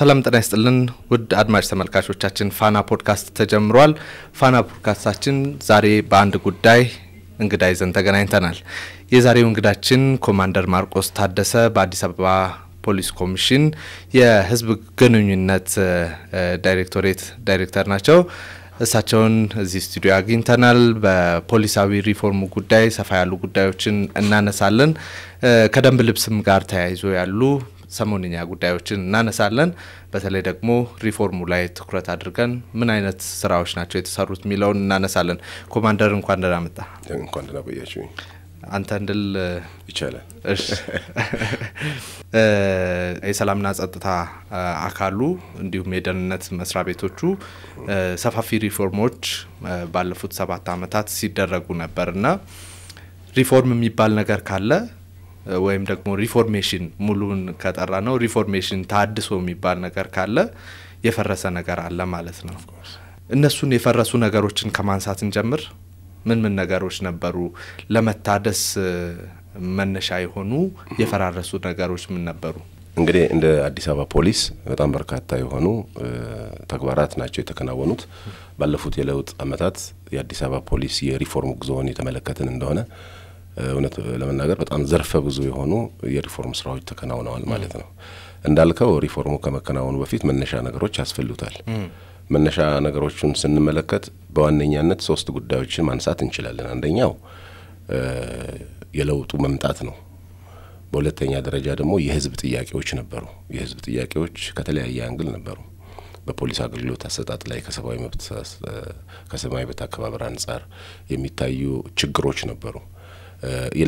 ሰላም ጤና ይስጥልን ውድ አድማጭ ተመልካቾቻችን ፋና ፖድካስት ተጀምሯል። ፋና ፖድካስታችን ዛሬ በአንድ ጉዳይ እንግዳ ይዘን ተገናኝተናል። የዛሬው እንግዳችን ኮማንደር ማርቆስ ታደሰ በአዲስ አበባ ፖሊስ ኮሚሽን የህዝብ ግንኙነት ዳይሬክቶሬት ዳይሬክተር ናቸው። እሳቸውን እዚህ ስቱዲዮ አግኝተናል። በፖሊሳዊ ሪፎርም ጉዳይ ሰፋ ያሉ ጉዳዮችን እናነሳለን። ከደንብ ልብስም ጋር ተያይዞ ያሉ ሰሞንኛ ጉዳዮችን እናነሳለን። በተለይ ደግሞ ሪፎርሙ ላይ ትኩረት አድርገን ምን አይነት ስራዎች ናቸው የተሰሩት ሚለውን እናነሳለን። ኮማንደር እንኳን ደህና መጣ። እንኳን ደህና ቆያችሁ። አንተ እንድል ይቻላል። እሺ የሰላምና ጸጥታ አካሉ እንዲሁም የደህንነት መስሪያ ቤቶቹ ሰፋፊ ሪፎርሞች ባለፉት 7 አመታት ሲደረጉ ነበርና ሪፎርም የሚባል ነገር ካለ ወይም ደግሞ ሪፎርሜሽን ሙሉን ከጠራ ነው ሪፎርሜሽን ታድሶ የሚባል ነገር ካለ የፈረሰ ነገር አለ ማለት ነው። እነሱን የፈረሱ ነገሮችን ከማንሳት እንጀምር። ምን ነገሮች ነበሩ? ለመታደስ መነሻ የሆኑ የፈራረሱ ነገሮች ምን ነበሩ? እንግዲህ እንደ አዲስ አበባ ፖሊስ በጣም በርካታ የሆኑ ተግባራት ናቸው የተከናወኑት። ባለፉት የለውጥ አመታት የአዲስ አበባ ፖሊስ የሪፎርም ጉዞውን የተመለከትን እንደሆነ እውነት ለመናገር በጣም ዘርፈ ብዙ የሆኑ የሪፎርም ስራዎች ተከናውነዋል ማለት ነው። እንዳልከው ሪፎርሙ ከመከናወኑ በፊት መነሻ ነገሮች ያስፈልጉታል። መነሻ ነገሮችን ስንመለከት በዋነኛነት 3 ጉዳዮችን ማንሳት እንችላለን። አንደኛው የለውጡ መምጣት ነው። በሁለተኛ ደረጃ ደግሞ የህዝብ ጥያቄዎች ነበሩ። የህዝብ ጥያቄዎች ከተለያየ አንግል ነበሩ። በፖሊስ አገልግሎት አሰጣጥ ላይ ከሰብአዊ መብት አከባበር አንፃር የሚታዩ ችግሮች ነበሩ።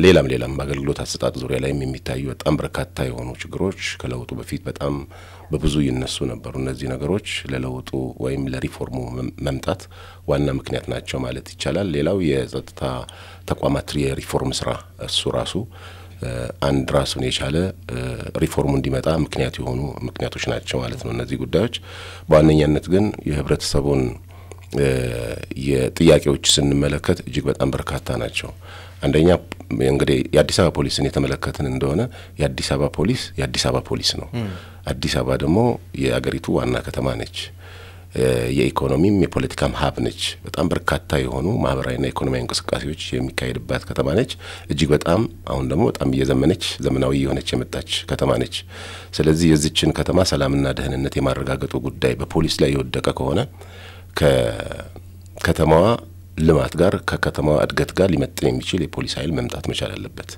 ሌላም በአገልግሎት አሰጣጥ ዙሪያ ላይ የሚታዩ በጣም በርካታ የሆኑ ችግሮች ከለውጡ በፊት በጣም በብዙ ይነሱ ነበሩ። እነዚህ ነገሮች ለለውጡ ወይም ለሪፎርሙ መምጣት ዋና ምክንያት ናቸው ማለት ይቻላል። ሌላው የጸጥታ ተቋማት የሪፎርም ስራ እሱ ራሱ አንድ ራሱን የቻለ ሪፎርሙ እንዲመጣ ምክንያቶች ናቸው ማለት ነው። እነዚህ ጉዳዮች በዋነኛነት ግን የህብረተሰቡን የጥያቄዎች ስንመለከት እጅግ በጣም በርካታ ናቸው። አንደኛ እንግዲህ የአዲስ አበባ ፖሊስን የተመለከትን እንደሆነ የአዲስ አበባ ፖሊስ ነው። አዲስ አበባ ደግሞ የአገሪቱ ዋና ከተማ ነች። የኢኮኖሚም የፖለቲካም ሀብ ነች። በጣም በርካታ የሆኑ ማህበራዊና ኢኮኖሚያዊ እንቅስቃሴዎች የሚካሄድባት ከተማ ነች። እጅግ በጣም አሁን ደግሞ በጣም እየዘመነች ዘመናዊ የሆነች የመጣች ከተማ ነች። ስለዚህ የዚችን ከተማ ሰላምና ደህንነት የማረጋገጡ ጉዳይ በፖሊስ ላይ የወደቀ ከሆነ ከከተማዋ ልማት ጋር ከከተማዋ እድገት ጋር ሊመጥን የሚችል የፖሊስ ኃይል መምጣት መቻል አለበት።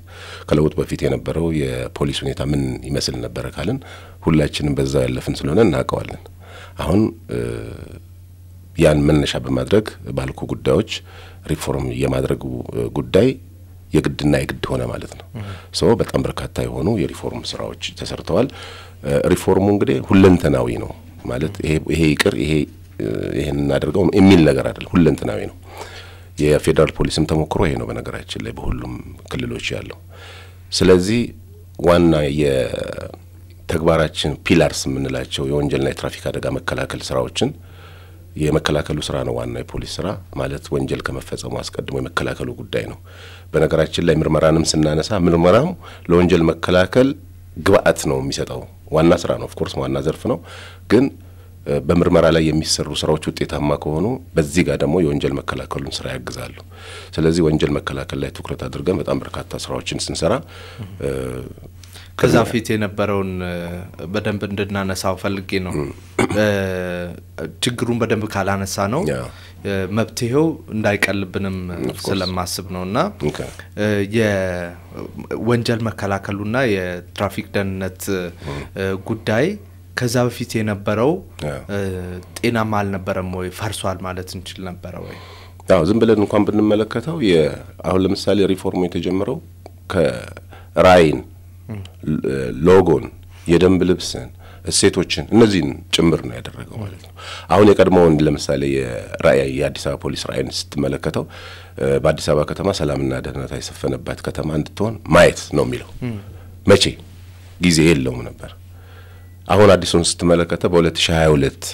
ከለውጥ በፊት የነበረው የፖሊስ ሁኔታ ምን ይመስል ነበር ካልን ሁላችንም በዛው ያለፍን ስለሆነ እናውቀዋለን። አሁን ያን መነሻ በማድረግ ባልኩ ጉዳዮች ሪፎርም የማድረግ ጉዳይ የግድ ሆነ ማለት ነው። በጣም በርካታ የሆኑ የሪፎርም ስራዎች ተሰርተዋል። ሪፎርሙ እንግዲህ ሁለንተናዊ ነው ማለት ይሄ ይቅር ይሄን እናደርገው የሚል ነገር አይደለም። ሁለንተናዊ ነው። የፌደራል ፖሊስም ተሞክሮ ይሄ ነው በነገራችን ላይ በሁሉም ክልሎች ያለው። ስለዚህ ዋና የተግባራችን ፒላርስ የምንላቸው የወንጀልና የትራፊክ አደጋ መከላከል ስራዎችን የመከላከሉ ስራ ነው ዋና የፖሊስ ስራ ማለት ወንጀል ከመፈጸሙ አስቀድሞ የመከላከሉ ጉዳይ ነው። በነገራችን ላይ ምርመራንም ስናነሳ ምርመራው ለወንጀል መከላከል ግብአት ነው የሚሰጠው ዋና ስራ ነው። ኦፍ ኮርስ ዋና ዘርፍ ነው ግን በምርመራ ላይ የሚሰሩ ስራዎች ውጤታማ ከሆኑ በዚህ ጋር ደግሞ የወንጀል መከላከሉን ስራ ያግዛሉ። ስለዚህ ወንጀል መከላከል ላይ ትኩረት አድርገን በጣም በርካታ ስራዎችን ስንሰራ ከዛ ፊት የነበረውን በደንብ እንድናነሳው ፈልጌ ነው። ችግሩን በደንብ ካላነሳ ነው መብትሄው እንዳይቀልብንም ስለማስብ ነውና የወንጀል መከላከሉና የትራፊክ ደህንነት ጉዳይ ከዛ በፊት የነበረው ጤናማ አልነበረም ወይ ፈርሷል ማለት እንችል ነበር ወይ? ዝም ብለን እንኳን ብንመለከተው አሁን ለምሳሌ ሪፎርሙ የተጀመረው ከራይን ሎጎን የደንብ ልብስን እሴቶችን እነዚህን ጭምር ነው ያደረገው ማለት ነው። አሁን የቀድሞውን ለምሳሌ የአዲስ አበባ ፖሊስ ራይን ስትመለከተው በአዲስ አበባ ከተማ ሰላምና ደህንነት የሰፈነባት ከተማ እንድትሆን ማየት ነው የሚለው። መቼ ጊዜ የለውም ነበር። አሁን አዲሱን ስትመለከተ በ2022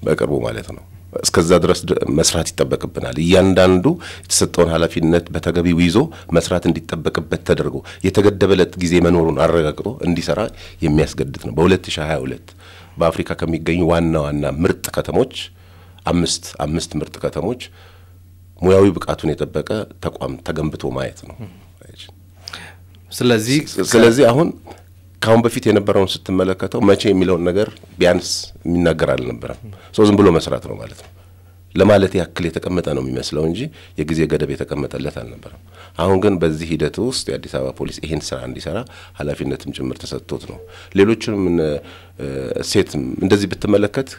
በቅርቡ ማለት ነው እስከዛ ድረስ መስራት ይተበቅብናል። እያንዳንዱ የተሰጠውን ኃላፊነት በተገቢው ይዞ መስራት እንዲተበቅበት ተደርጎ የተገደበለት ጊዜ መኖሩን አረጋግጦ እንዲሰራ የሚያስገድድ ነው። በ2022 በአፍሪካ ከሚገኙ ዋና ምርጥ ከተሞች አምስት ምርጥ ከተሞች ሙያዊ ብቃቱን የጠበቀ ተቋም ተገንብቶ ማየት ነው። ስለዚህ አሁን ካሁን በፊት የነበረውን ስትመለከተው መቼ የሚለውን ነገር ቢያንስ የሚናገር አልነበረም። ዝም ብሎ መስራት ነው ማለት ነው ለማለት ያክል የተቀመጠ ነው የሚመስለው እንጂ የጊዜ ገደብ የተቀመጠለት አልነበረም። አሁን ግን በዚህ ሂደት ውስጥ የአዲስ አበባ ፖሊስ ይሄን ስራ እንዲሰራ ኃላፊነትም ጭምር ተሰጥቶት ነው። ሌሎችንም ሴትም እንደዚህ ብትመለከት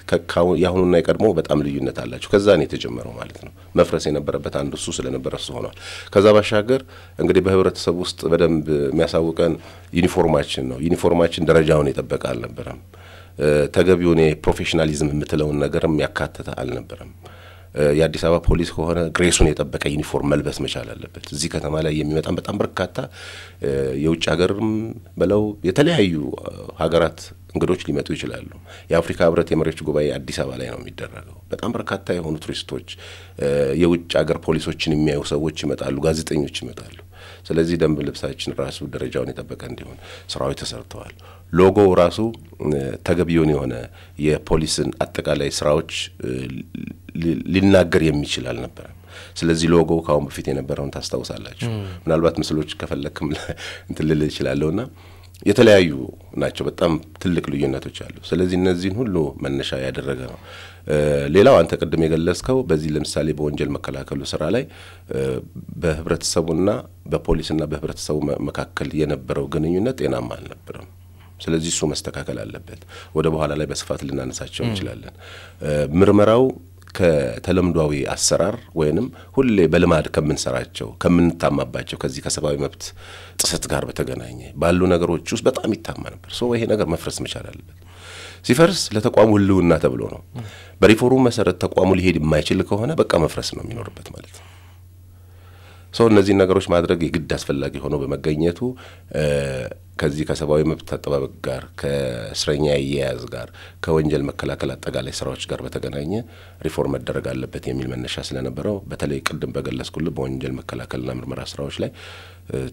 ያሁኑና የቀድሞ በጣም ልዩነት አላቸው። ከዛ ነው የተጀመረው ማለት ነው። መፍረስ የነበረበት አንዱ እሱ ስለነበረ እሱ ሆኗል። ከዛ ባሻገር እንግዲህ በህብረተሰብ ውስጥ በደንብ የሚያሳውቀን ዩኒፎርማችን ነው። ዩኒፎርማችን ደረጃውን የጠበቀ አልነበረም። ተገቢውን የፕሮፌሽናሊዝም የምትለውን ነገርም ያካተተ አልነበረም። የአዲስ አበባ ፖሊስ ከሆነ ግሬሱን የጠበቀ ዩኒፎርም መልበስ መቻል አለበት። እዚህ ከተማ ላይ የሚመጣም በጣም በርካታ የውጭ ሀገርም በለው የተለያዩ ሀገራት እንግዶች ሊመጡ ይችላሉ። የአፍሪካ ህብረት የመሪዎች ጉባኤ አዲስ አበባ ላይ ነው የሚደረገው። በጣም በርካታ የሆኑ ቱሪስቶች የውጭ ሀገር ፖሊሶችን የሚያዩ ሰዎች ይመጣሉ፣ ጋዜጠኞች ይመጣሉ። ስለዚህ ደንብ ልብሳችን ራሱ ደረጃውን የጠበቀ እንዲሆን ስራዎች ተሰርተዋል። ሎጎ ራሱ ተገቢውን የሆነ የፖሊስን አጠቃላይ ስራዎች ሊናገር የሚችል አልነበረም። ስለዚህ ሎጎ ካሁን በፊት የነበረውን ታስታውሳላችሁ። ምናልባት ምስሎች ከፈለክም እንትን ልል ይችላልውና የተለያዩ ናቸው። በጣም ትልቅ ልዩነቶች አሉ። ስለዚህ እነዚህን ሁሉ መነሻ ያደረገ ነው። ሌላው አንተ ቀደም የገለጽከው በዚህ ለምሳሌ በወንጀል መከላከሉ ስራ ላይ በህብረተሰቡና በፖሊስና በህብረተሰቡ መካከል የነበረው ግንኙነት ጤናማ አልነበረም። ስለዚህ እሱ መስተካከል አለበት። ወደ በኋላ ላይ በስፋት ልናነሳቸው እንችላለን። ምርመራው ከተለምዷዊ አሰራር ወይንም ሁሌ በልማድ ከምንሰራቸው ከምንታማባቸው ከዚህ ከሰብአዊ መብት ጥሰት ጋር በተገናኘ ባሉ ነገሮች ውስጥ በጣም ይታማ ነበር። ይሄ ነገር መፍረስ መቻል አለበት። ሲፈርስ ለተቋሙ ህልውና ተብሎ ነው። በሪፎርሙ መሰረት ተቋሙ ሊሄድ የማይችል ከሆነ በቃ መፍረስ ነው የሚኖርበት ማለት ነው። እነዚህ ነገሮች ማድረግ የግድ አስፈላጊ ሆኖ በመገኘቱ ከዚህ ከሰብአዊ መብት አጠባበቅ ጋር ከእስረኛ አያያዝ ጋር ከወንጀል መከላከል አጠቃላይ ስራዎች ጋር በተገናኘ ሪፎርም መደረግ አለበት የሚል መነሻ ስለነበረው በተለይ ቅድም በገለጽኩልህ በወንጀል መከላከልና ምርመራ ስራዎች ላይ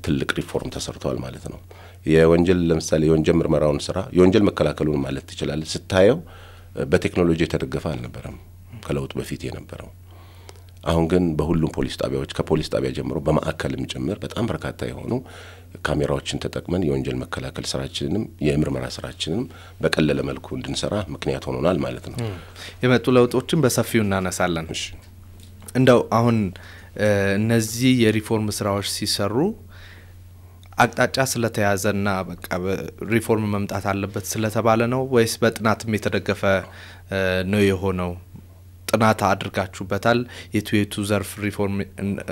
ትልቅ ሪፎርም ተሰርቷል ማለት ነው። የወንጀል ለምሳሌ የወንጀል ምርመራውን ስራ የወንጀል መከላከሉን ማለት ይችላል ስታየው በቴክኖሎጂ የተደገፈ አልነበረም ከለውጥ በፊት የነበረው። አሁን ግን በሁሉም ፖሊስ ጣቢያዎች ከፖሊስ ጣቢያ ጀምሮ በማዕከልም ጭምር በጣም በርካታ የሆኑ ካሜራዎችን ተጠቅመን የወንጀል መከላከል ስራችንንም የምርመራ ስራችንንም በቀለለ መልኩ እንድንሰራ ምክንያት ሆኖናል ማለት ነው። የመጡ ለውጦችን በሰፊው እናነሳለን። እንደው አሁን እነዚህ የሪፎርም ስራዎች ሲሰሩ አቅጣጫ ስለተያዘና በቃ ሪፎርም መምጣት አለበት ስለተባለ ነው ወይስ በጥናትም የተደገፈ ነው የሆነው? ጥናት አድርጋችሁበታል የቱ ዘርፍ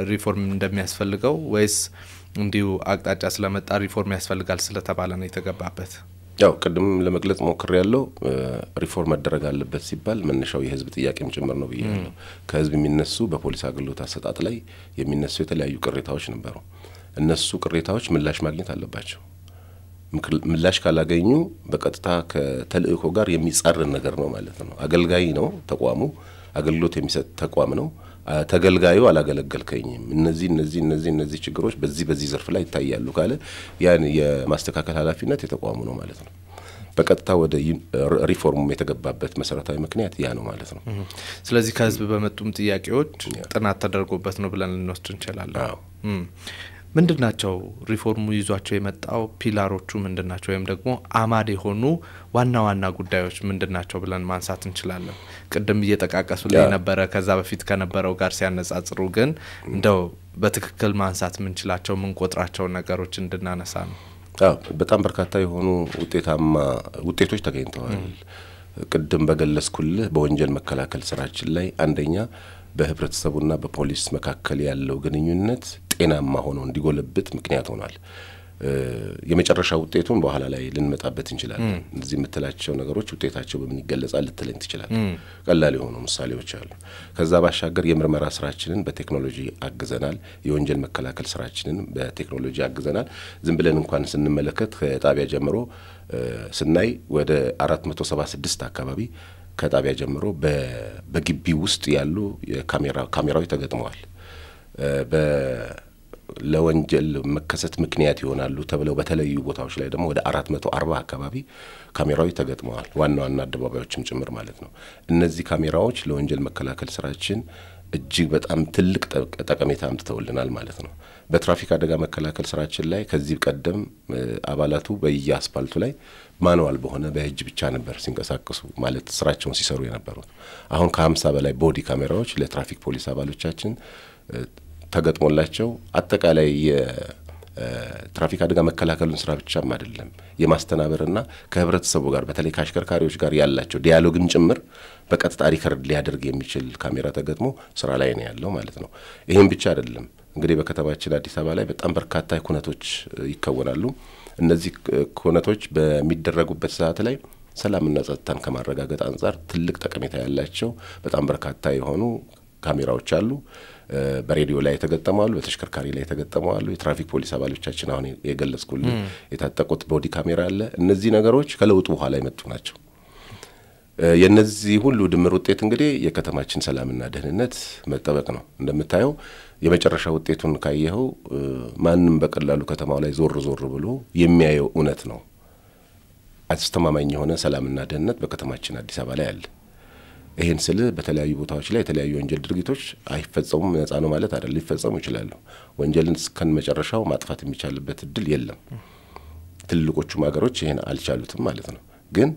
ሪፎርም እንደሚያስፈልገው ወይስ እንዲሁ አቅጣጫ ስለመጣ ሪፎርም ያስፈልጋል ስለተባለ ነው የተገባበት? ያው ቅድም ለመግለጽ ሞክር ያለው ሪፎርም መደረግ አለበት ሲባል መነሻው የህዝብ ጥያቄም ጭምር ነው ብያለሁ። ከህዝብ የሚነሱ በፖሊስ አገልግሎት አሰጣጥ ላይ የሚነሱ የተለያዩ ቅሬታዎች ነበሩ። እነሱ ቅሬታዎች ምላሽ ማግኘት አለባቸው። ምላሽ ካላገኙ በቀጥታ ከተልእኮ ጋር የሚጻረን ነገር ነው ማለት ነው። አገልጋይ ነው ተቋሙ፣ አገልግሎት የሚሰጥ ተቋም ነው። ተገልጋዩ አላገለገልከኝም እነዚህ ችግሮች በዚህ ዘርፍ ላይ ይታያሉ ካለ ያን የማስተካከል ኃላፊነት የተቋሙ ነው ማለት ነው። በቀጥታ ወደ ሪፎርሙ የተገባበት መሰረታዊ ምክንያት ያ ነው ማለት ነው። ስለዚህ ከህዝብ በመጡም ጥያቄዎች ጥናት ተደርጎበት ነው ብለን እንወስድ እንችላለን። ምንድናቸው ሪፎርሙ ይዟቸው የመጣው ፒላሮቹ ምንድናቸው ወይም ደግሞ አማድ የሆኑ ዋና ጉዳዮች ምንድናቸው ብለን ማንሳት እንችላለን? ቅድም እየተቃቀሱልኝ ነበር ከዛ በፊት ከነበረው ጋር ሲያነጻጽሩ ግን እንደው በትክክል ማንሳት ምንችላቸው ምን ቆጥራቸው ነገሮች እንድናነሳ ነው። በጣም በርካታ የሆኑ ውጤቶች ተገኝተዋል። ቅድም በገለጽኩልህ በወንጀል መከላከል ስራችን ላይ አንደኛ በህብረተሰቡና በፖሊስ መካከል ያለው ግንኙነት ጤናማ ሆኖ እንዲጎለብት ምክንያት ሆኗል። የመጨረሻ ውጤቱን በኋላ ላይ ልንመጣበት እንችላለን። እዚህ የምትላቸው ነገሮች ውጤታቸው በምን ይገለጻል ልትለኝ ትችላለህ። ቀላል የሆኑ ምሳሌዎች አሉ። ከዛ ባሻገር የምርመራ ስራችንን በቴክኖሎጂ አግዘናል። የወንጀል መከላከል ስራችንን በቴክኖሎጂ አግዘናል። ዝም ብለን እንኳን ስንመለከት ከጣቢያ ጀምሮ ስናይ ወደ 476 አካባቢ ከጣቢያ ጀምሮ በግቢ ውስጥ ያሉ ካሜራዎች ተገጥመዋል። ለወንጀል መከሰት ምክንያት ይሆናሉ ተብለው በተለዩ ቦታዎች ላይ ደግሞ ወደ 440 አካባቢ ካሜራዎች ተገጥመዋል። ዋና አደባባዮችም ጭምር ማለት ነው። እነዚህ ካሜራዎች ለወንጀል መከላከል ስራችን እጅግ በጣም ትልቅ ጠቀሜታ አምጥተውልናል ማለት ነው። በትራፊክ አደጋ መከላከል ስራችን ላይ ከዚህ ቀደም አባላቱ በየአስፋልቱ ላይ ማኑዋል በሆነ በእጅ ብቻ ነበር ሲንቀሳቀሱ ማለት ስራቸውን ሲሰሩ የነበሩት። አሁን ከ50 በላይ ቦዲ ካሜራዎች ለትራፊክ ፖሊስ አባሎቻችን ተገጥሞላቸው አጠቃላይ የትራፊክ አደጋ መከላከሉን ስራ ብቻም አይደለም የማስተናበርና ከህብረተሰቡ ጋር በተለይ ከአሽከርካሪዎች ጋር ያላቸው ዲያሎግን ጭምር በቀጥታ ሪከርድ ሊያደርግ የሚችል ካሜራ ተገጥሞ ስራ ላይ ነው ያለው ማለት ነው። ይሄን ብቻ አይደለም እንግዲህ በከተማችን አዲስ አበባ ላይ በጣም በርካታ ኩነቶች ይከወናሉ። እነዚህ ኩነቶች በሚደረጉበት ሰዓት ላይ ሰላምና ጸጥታን ከማረጋገጥ አንፃር ትልቅ ጠቀሜታ ያላቸው በጣም በርካታ የሆኑ ካሜራዎች አሉ። በሬዲዮ ላይ ተገጠማሉ፣ በተሽከርካሪ ላይ ተገጠማሉ። የትራፊክ ፖሊስ አባሎቻችን አሁን የገለጽኩልህ የታጠቁት ቦዲ ካሜራ አለ። እነዚህ ነገሮች ከለውጡ በኋላ የመጡ ናቸው። የነዚህ ሁሉ ድምር ውጤት እንግዲህ የከተማችን ሰላምና ደህንነት መጠበቅ ነው። እንደምታየው የመጨረሻ ውጤቱን ካየኸው ማንንም በቀላሉ ከተማው ላይ ዞር ብሎ የሚያየው እውነት ነው። አስተማማኝ የሆነ ሰላምና ደህንነት በከተማችን አዲስ አበባ ላይ አለ። ይሄን ስለ በተለያዩ ቦታዎች ላይ የተለያዩ ወንጀል ድርጊቶች አይፈጸሙም ነፃ ነው ማለት አይደለም፣ ሊፈጸሙ ይችላሉ። ወንጀልን እስከን መጨረሻው ማጥፋት የሚቻልበት እድል የለም። ትልቆቹ ሀገሮች ይሄን አልቻሉትም ማለት ነው። ግን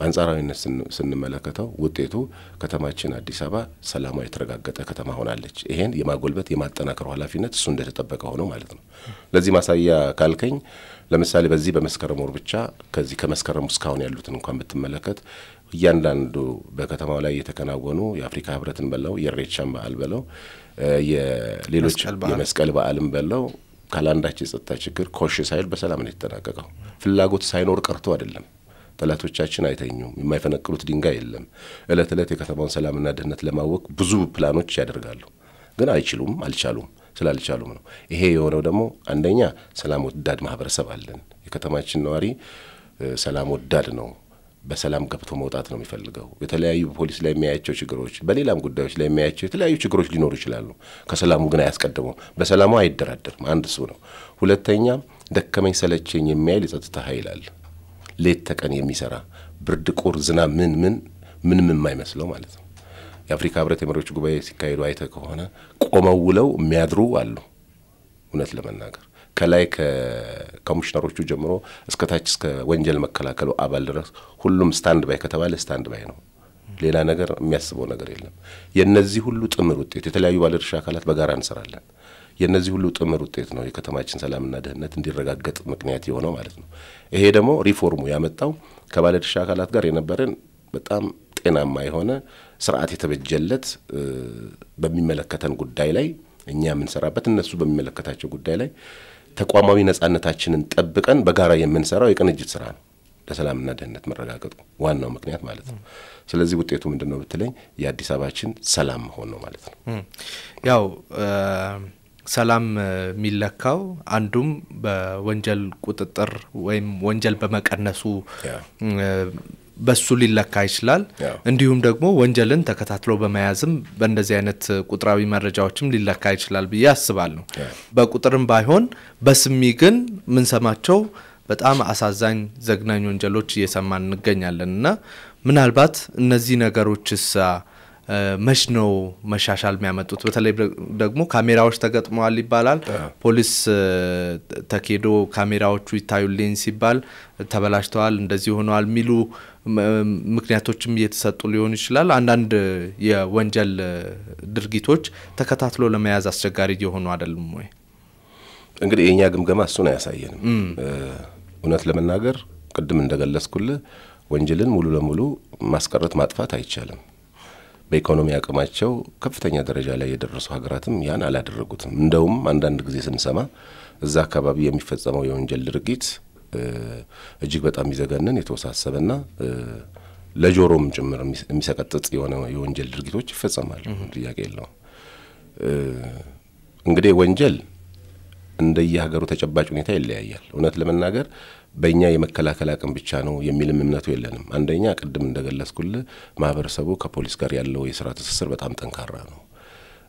በአንጻራዊነት ስንመለከተው ውጤቱ ከተማችን አዲስ አበባ ሰላማዊ የተረጋገጠ ከተማ ሆናለች። ይሄን የማጎልበት የማጠናከር ኃላፊነት እሱ እንደተጠበቀ ሆኖ ማለት ነው። ለዚህ ማሳያ ካልከኝ ለምሳሌ በዚህ በመስከረም ወር ብቻ ከዚህ ከመስከረም እስካሁን ያሉትን እንኳን ብትመለከት እያንዳንዱ በከተማው ላይ የተከናወኑ የአፍሪካ ህብረትን በለው የኢሬቻን በዓል በለው የሌሎች የመስቀል በዓልም በለው ካላንዳች የጸጥታ ችግር ኮሽ ሳይል በሰላም ነው የተጠናቀቀው። ፍላጎት ሳይኖር ቀርቶ አይደለም። ጠላቶቻችን አይተኙም። የማይፈነቅሉት ድንጋይ የለም። እለት የከተማውን ሰላምና ደህንነት ለማወቅ ብዙ ፕላኖች ያደርጋሉ። ግን አልቻሉም። ስላልቻሉም ነው ይሄ የሆነው። ደግሞ አንደኛ ሰላም ወዳድ ማህበረሰብ አለን። የከተማችን ነዋሪ ሰላም ወዳድ ነው። በሰላም ገብቶ መውጣት ነው የሚፈልገው። የተለያዩ ፖሊስ ላይ የሚያያቸው ችግሮች በሌላም ጉዳዮች ላይ የሚያያቸው የተለያዩ ችግሮች ሊኖሩ ይችላሉ። ከሰላሙ ግን አያስቀድመው። በሰላሙ አይደራደርም። አንድ እሱ ነው። ሁለተኛ ደከመኝ ሰለቸኝ የሚያይል የጸጥታ ኃይል አለ። ሌት ተቀን የሚሰራ ብርድ ቁር ዝናብ ምን የማይመስለው ማለት ነው። የአፍሪካ ህብረት የመሪዎች ጉባኤ ሲካሄዱ አይተ ከሆነ ቆመው ውለው የሚያድሩ አሉ። እውነት ለመናገር ከላይ ከኮሚሽነሮቹ ጀምሮ እስከ ታች እስከ ወንጀል መከላከሉ አባል ድረስ ሁሉም ስታንድ ባይ ከተባለ ስታንድ ባይ ነው። ሌላ ነገር የሚያስበው ነገር የለም። የነዚህ ሁሉ ጥምር ውጤት የተለያዩ ባለድርሻ አካላት በጋራ እንሰራለን። የነዚህ ሁሉ ጥምር ውጤት ነው የከተማችን ሰላምና ደህንነት እንዲረጋገጥ ምክንያት የሆነው ማለት ነው። ይሄ ደግሞ ሪፎርሙ ያመጣው ከባለድርሻ አካላት ጋር የነበረን በጣም ጤናማ የሆነ ስርዓት የተበጀለት በሚመለከተን ጉዳይ ላይ እኛ የምንሰራበት እነሱ በሚመለከታቸው ጉዳይ ላይ ተቋማዊ ነጻነታችንን ጠብቀን በጋራ የምንሰራው የቅንጅት ስራ ነው። ለሰላምና ደህንነት መረጋገጡ ዋናው ምክንያት ማለት ነው። ስለዚህ ውጤቱ ምንድነው ብትለኝ የአዲስ አበባችን ሰላም መሆን ነው ማለት ነው። ያው ሰላም የሚለካው አንዱም በወንጀል ቁጥጥር ወይም ወንጀል በመቀነሱ በሱ ሊለካ ይችላል። እንዲሁም ደግሞ ወንጀልን ተከታትሎ በመያዝም በእንደዚህ አይነት ቁጥራዊ መረጃዎችም ሊለካ ይችላል ብዬ አስባለሁ። በቁጥርም ባይሆን በስሚ ግን ምን ሰማቸው በጣም አሳዛኝ ዘግናኝ ወንጀሎች እየሰማን እንገኛለንና ምናልባት እነዚህ ነገሮችስ መች ነው መሻሻል የሚያመጡት? በተለይ ደግሞ ካሜራዎች ተገጥመዋል ይባላል። ፖሊስ ተኬዶ ካሜራዎቹ ይታዩልኝ ሲባል ተበላሽተዋል እንደዚህ ሆነዋል ሚሉ ምክንያቶችም እየተሰጡ ሊሆን ይችላል። አንዳንድ የወንጀል ድርጊቶች ተከታትሎ ለመያዝ አስቸጋሪ እየሆኑ አይደለም ወይ? እንግዲህ የኛ ግምገማ እሱን አያሳየንም። እውነት ለመናገር ቅድም እንደገለጽኩልህ ወንጀልን ሙሉ ለሙሉ ማስቀረት ማጥፋት አይቻልም። በኢኮኖሚ አቅማቸው ከፍተኛ ደረጃ ላይ የደረሱ ሀገራትም ያን አላደረጉትም። እንደውም አንዳንድ ጊዜ ስንሰማ እዛ አካባቢ የሚፈጸመው የወንጀል ድርጊት እጅግ በጣም ይዘገነን የተወሳሰበና ለጆሮም ጭምር የሚሰቀጥጥ የሆነ የወንጀል ድርጊቶች ይፈጸማሉ። ጥያቄ የለውም። እንግዲህ ወንጀል እንደየሀገሩ ተጨባጭ ሁኔታ ይለያያል። እውነት ለመናገር በእኛ የመከላከል አቅም ብቻ ነው የሚልም እምነቱ የለንም። አንደኛ ቅድም እንደገለጽኩልህ ማህበረሰቡ ከፖሊስ ጋር ያለው የሥራ ትስስር በጣም ጠንካራ ነው።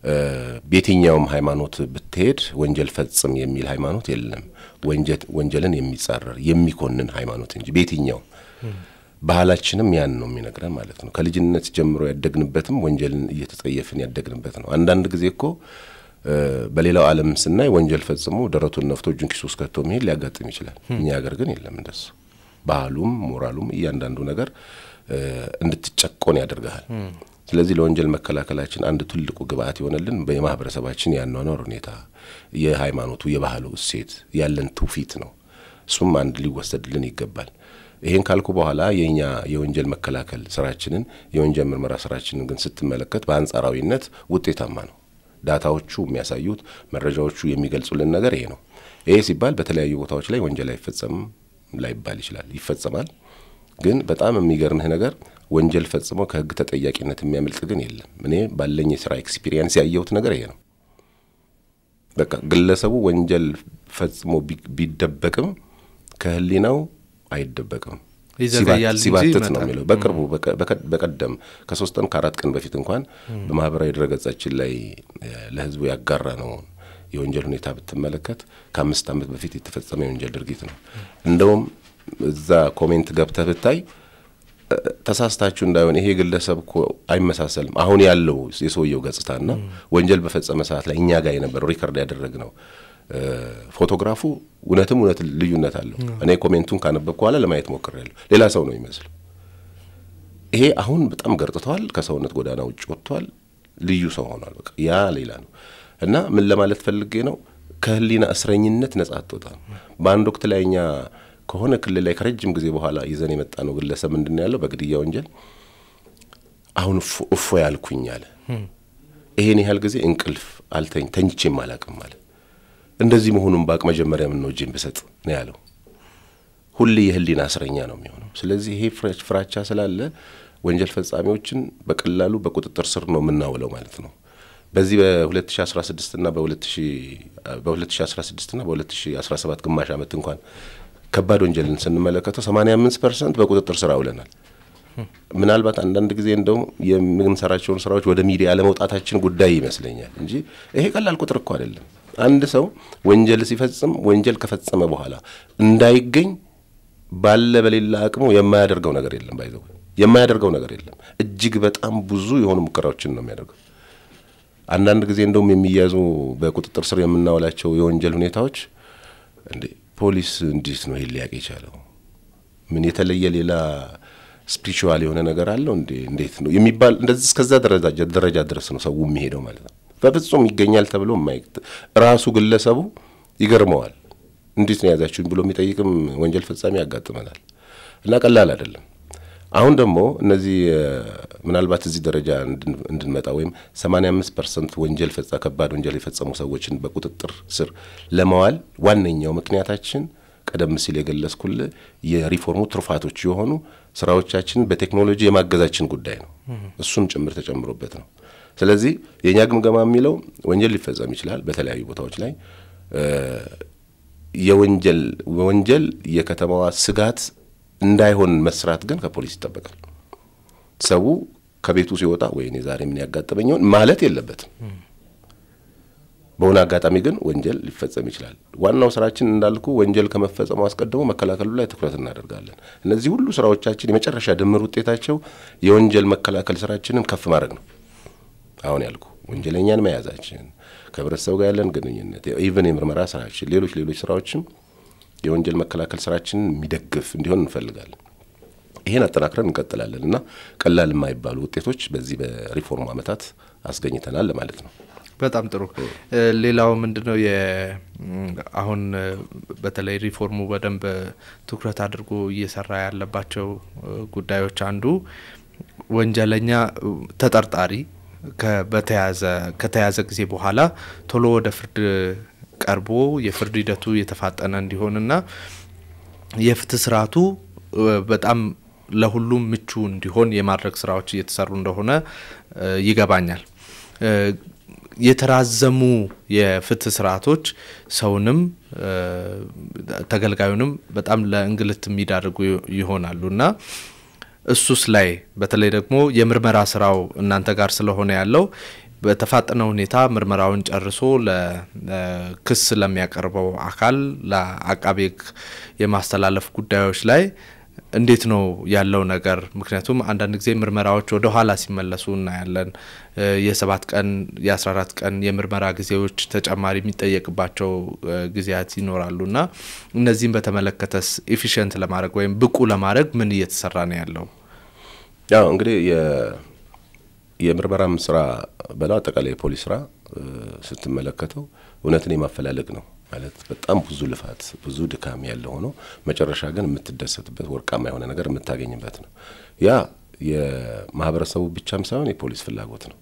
በየትኛውም ሃይማኖት ብትሄድ ወንጀል ፈጽም የሚል ሃይማኖት የለም ወንጀልን የሚጻረር የሚኮንን ሃይማኖት እንጂ በየትኛው ባህላችንም ያን ነው የሚነግረን ማለት ነው ከልጅነት ጀምሮ ያደግንበትም ወንጀልን እየተጸየፍን ያደግንበት ነው አንዳንድ ጊዜ እኮ በሌላው ዓለም ስናይ ወንጀል ፈጽሞ ደረቱን ነፍቶ እጁን ኪሱ ውስጥ ከቶ መሄድ ሊያጋጥም ይችላል እኛ ሀገር ግን የለም እንደሱ ባህሉም ሞራሉም እያንዳንዱ ነገር እንድትጨቆን ያደርጋል ስለዚህ ለወንጀል መከላከላችን አንድ ትልቁ ግብአት ይሆነልን በማህበረሰባችን ያነው ሁኔታ የሃይማኖቱ የባህሉ እሴት ያለን ትውፊት ነው እሱም አንድ ሊወሰድልን ይገባል ይሄን ካልኩ በኋላ የኛ የወንጀል መከላከል ስራችንን የወንጀል ምርመራ ስራችንን ግን ስትመለከት በአንጻራዊነት ውጤታማ ነው ዳታዎቹ የሚያሳዩት መረጃዎቹ የሚገልጹልን ነገር ይሄ ነው ይሄ ሲባል በተለያዩ ቦታዎች ላይ ወንጀል አይፈጸምም ላይባል ይችላል ይፈጸማል ግን በጣም የሚገርምህ ነገር ወንጀል ፈጽሞ ከህግ ተጠያቂነት የሚያመልጥ ግን የለም እኔ ባለኝ የሥራ ኤክስፒሪየንስ ያየሁት ነገር ይሄ ነው በቃ ግለሰቡ ወንጀል ፈጽሞ ቢደበቅም ከህሊናው አይደበቅም ሲባትት ነው የሚለው በቅርቡ በቀደም ከ3 ቀን ከ4 ቀን በፊት እንኳን በማህበራዊ ድረገጻችን ላይ ለህዝቡ ያጋራ ነው የወንጀል ሁኔታ ብትመለከት ከ5 ዓመት በፊት የተፈጸመ የወንጀል ድርጊት ነው እንደውም እዛ ኮሜንት ገብተህ ብታይ ተሳስታችሁ እንዳይሆን ይሄ ግለሰብ እኮ አይመሳሰልም አሁን ያለው የሰውየው ገጽታና ወንጀል በፈጸመ ሰዓት ላይ እኛ ጋር የነበረው ሪከርድ ያደረግነው ፎቶግራፉ እውነትም ልዩነት አለው እኔ ኮሜንቱን ካነበብኩ በኋላ ለማየት ሞክሬያለሁ ሌላ ሰው ነው ይመስል ይሄ አሁን በጣም ገርጥቷል ከሰውነት ጎዳና ውጭ ወጥቷል ልዩ ሰው ሆኗል በቃ ያ ሌላ ነው እና ምን ለማለት ፈልጌ ነው ከህሊና እስረኝነት ነፃ አጥቷል በአንድ ወቅት ላይኛ ከሆነ ክልል ላይ ከረጅም ጊዜ በኋላ ይዘን የመጣ ነው ግለሰብ ምንድነው ያለው በግድያ ወንጀል አሁን እፎ ያልኩኝ አለ ይሄን ያህል ጊዜ እንቅልፍ ተኝቼም አላቅም ማለት እንደዚህ መሆኑን ባቅ መጀመሪያ ምን ነው ጂም በሰጥ ነው ያለው ሁሉ የህሊና እስረኛ ነው የሚሆነው ስለዚህ ይሄ ፍራቻ ስላለ ወንጀል ፈጻሚዎችን በቀላሉ በቁጥጥር ስር ነው ምናውለው ማለት ነው በዚህ በ2016 እና በ2016 እና በ2017 ግማሽ ዓመት እንኳን ከባድ ወንጀልን ስንመለከተው 85% በቁጥጥር ስር አውለናል ምናልባት አንዳንድ ጊዜ እንደውም የምንሰራቸውን ስራዎች ወደ ሚዲያ ለመውጣታችን ጉዳይ ይመስለኛል እንጂ ይሄ ቀላል ቁጥር እኮ አይደለም አንድ ሰው ወንጀል ሲፈጽም ወንጀል ከፈጸመ በኋላ እንዳይገኝ ባለ በሌላ አቅሙ የማያደርገው ነገር የለም ባይዘው የማያደርገው ነገር የለም እጅግ በጣም ብዙ የሆኑ ሙከራዎችን ነው የሚያደርገው አንዳንድ ጊዜ እንደውም የሚያዙ በቁጥጥር ስር የምናውላቸው የወንጀል ሁኔታዎች እንዴ ፖሊስ እንዴት ነው ይሊያቅ ይቻላል ምን የተለየ ሌላ ስፒሪቹዋል የሆነ ነገር አለው እንዴት ነው የሚባል እንደዚህ እስከዛ ደረጃ ድረስ ነው ሰው የሚሄደው ማለት ነው በፍጹም ይገኛል ተብሎ ማይክት ራሱ ግለሰቡ ይገርመዋል እንዴት ነው ያዛችሁን ብሎ የሚጠይቅም ወንጀል ፈጻሚ ያጋጥመናል እና ቀላል አይደለም አሁን ደግሞ እነዚህ ምናልባት እዚህ ደረጃ እንድንመጣ ወይም 85% ወንጀል ከባድ ወንጀል የፈጸሙ ሰዎችን በቁጥጥር ስር ለማዋል ዋነኛው ምክንያታችን ቀደም ሲል የገለጽኩል የሪፎርሙ ትሩፋቶች የሆኑ ስራዎቻችን በቴክኖሎጂ የማገዛችን ጉዳይ ነው እሱም ጭምር ተጨምሮበት ነው ስለዚህ የኛ ግምገማ የሚለው ወንጀል ሊፈጸም ይችላል በተለያዩ ቦታዎች ላይ የወንጀል የከተማዋ ስጋት እንዳይሆን መስራት ግን ከፖሊስ ይተበቃል ሰው ከቤቱ ሲወጣ ወይኔ ዛሬ ምን ያጋጠመኛው ማለት የለበትም በእውነት አጋጣሚ ግን ወንጀል ሊፈጸም ይችላል ዋናው ስራችን እንዳልኩ ወንጀል ከመፈጸሙ አስቀድሞ መከላከሉ ላይ ትኩረት እናደርጋለን እነዚህ ሁሉ ስራዎቻችን የመጨረሻ ድምር ውጤታቸው የወንጀል መከላከል ስራችንን ከፍ ማድረግ ነው አሁን ያልኩ ወንጀለኛን መያዛችን ከህብረተሰቡ ጋር ያለን ግንኙነት ኢቭን የምርመራ ስራችን ሌሎች ስራዎችም የወንጀል መከላከል ስራችንን የሚደግፍ እንዲሆን እንፈልጋለን ይሄን አጠናክረን እንቀጥላለንና ቀላል የማይባሉ ውጤቶች በዚህ በሪፎርም አመታት አስገኝተናል ማለት ነው በጣም ጥሩ ሌላው ምንድነው አሁን በተለይ ሪፎርሙ በደንብ ትኩረት አድርጎ እየሰራ ያለባቸው ጉዳዮች አንዱ ወንጀለኛ ተጠርጣሪ ከተያዘ ጊዜ በኋላ ቶሎ ወደ ፍርድ ቀርቦ የፍርድ ሂደቱ የተፋጠነ እንዲሆንና የፍትህ ስርዓቱ በጣም ለሁሉም ምቹ እንዲሆን የማድረግ ስራዎች እየተሰሩ እንደሆነ ይገባኛል የተራዘሙ የፍትህ ስርዓቶች ሰውንም ተገልጋዩንም በጣም ለእንግልት የሚዳርጉ ይሆናሉና እሱስ ላይ በተለይ ደግሞ የምርመራ ስራው እናንተ ጋር ስለሆነ ያለው በተፋጠነ ሁኔታ ምርመራውን ጨርሶ ለክስ ለሚያቀርበው አካል ለአቃቤ ሕግ የማስተላለፍ ጉዳዮች ላይ እንዴት ነው ያለው ነገር? ምክንያቱም አንዳንድ ጊዜ ምርመራዎች ወደ ኋላ ሲመለሱ እናያለን። የ7 ቀን የ14 ቀን የምርመራ ጊዜዎች ተጨማሪ የሚጠየቅባቸው ጊዜያት ይኖራሉና እነዚህን በተመለከተስ ኤፊሺየንት ለማድረግ ወይም ብቁ ለማድረግ ምን እየተሰራ ነው ያለው? ያው እንግዲህ የምርመራም ስራ በላ አጠቃላይ የፖሊስ ስራ ስትመለከተው እውነትን የማፈላለግ ነው ማለት በጣም ብዙ ልፋት ብዙ ድካም ያለው ሆኖ መጨረሻ ግን የምትደሰትበት ወርቃማ የሆነ ነገር የምታገኝበት ነው። ያ የማህበረሰቡ ብቻም ሳይሆን የፖሊስ ፍላጎት ነው።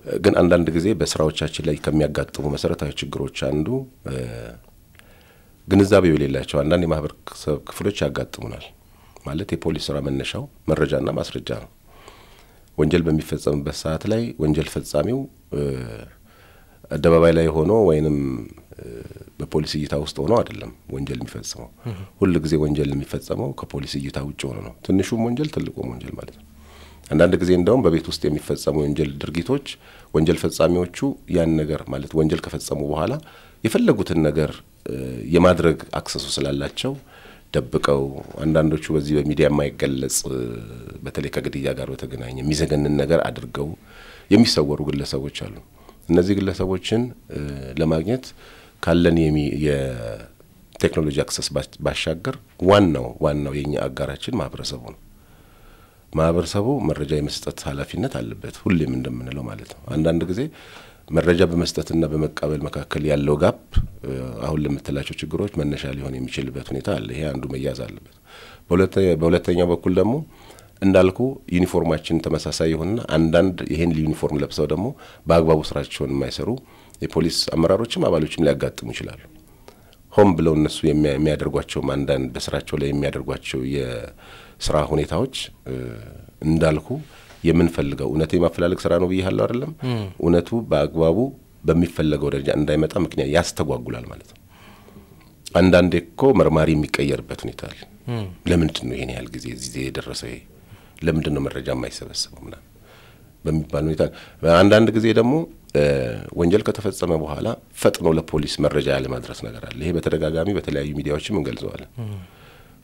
ግን አንዳንድ ጊዜ በስራዎቻችን ላይ ከሚያጋጥሙ መሰረታዊ ችግሮች አንዱ ግንዛቤው የሌላቸው አንዳንድ የማህበረሰብ ክፍሎች ያጋጥሙናል። ማለት የፖሊስ ስራ መነሻው መረጃና ማስረጃ ነው። ወንጀል በሚፈጸምበት ሰዓት ላይ ወንጀል ፈጻሚው አደባባይ ላይ ሆኖ ወይንም በፖሊስ እይታ ውስጥ ሆኖ አይደለም ወንጀል የሚፈጽመው። ሁሉ ጊዜ ወንጀል የሚፈጸመው ከፖሊስ እይታ ውጭ ሆኖ ነው። ትንሹም ወንጀል ትልቁም ወንጀል ማለት ነው። አንዳንድ ጊዜ እንደውም በቤት ውስጥ የሚፈጸሙ ወንጀል ድርጊቶች ወንጀል ፈጻሚዎቹ ያን ነገር ማለት ወንጀል ከፈጸሙ በኋላ የፈለጉትን ነገር የማድረግ አክሰሱ ስላላቸው ደብቀው አንዳንዶቹ በዚህ በሚዲያ የማይገለጽ በተለይ ከግድያ ጋር በተገናኘ የሚዘገንን ነገር አድርገው የሚሰወሩ ግለሰቦች አሉ። እነዚህ ግለሰቦችን ለማግኘት ካለን የቴክኖሎጂ አክሰስ ባሻገር ዋናው የኛ አጋራችን ማህበረሰቡ ነው። ማህበረሰቡ መረጃ የመስጠት ኃላፊነት አለበት ሁሌም እንደምንለው ማለት ነው። አንዳንድ ጊዜ መረጃ በመስጠትና በመቀበል መካከል ያለው ጋፕ አሁን ለምትላቸው ችግሮች መነሻ ሊሆን የሚችልበት ሁኔታ አለ። ይሄ አንዱ መያዝ አለበት። በሁለተኛው በኩል ደግሞ እንዳልኩ ዩኒፎርማችን ተመሳሳይ ይሆንና አንዳንድ ይሄን ዩኒፎርም ለብሰው ደግሞ በአግባቡ ስራቸውን የማይሰሩ የፖሊስ አመራሮችም አባሎችም ሊያጋጥሙ ይችላሉ። ሆም ብለው እነሱ የሚያደርጓቸው አንዳንድ በስራቸው ላይ የሚያደርጓቸው የስራ ሁኔታዎች እንዳልኩ የምንፈልገው እውነት የማፈላለግ ስራ ነው ብዬሃለሁ አይደለም? እውነቱ በአግባቡ በሚፈልገው ደረጃ እንዳይመጣ ምክንያት ያስተጓጉላል ማለት ነው። አንዳንዴ እኮ መርማሪ የሚቀየርበት ሁኔታ አለ። ለምንድን ነው ይሄን ያህል ጊዜ እዚህ የደረሰው? ለምንድን ነው መረጃ የማይሰበሰበው ምናምን በሚባል ሁኔታ አንዳንድ ጊዜ ደግሞ ወንጀል ከተፈጸመ በኋላ ፈጥኖ ለፖሊስ መረጃ ያለ ማድረስ ነገር አለ። ይሄ በተደጋጋሚ በተለያዩ ሚዲያዎችም እንገልጸዋለን።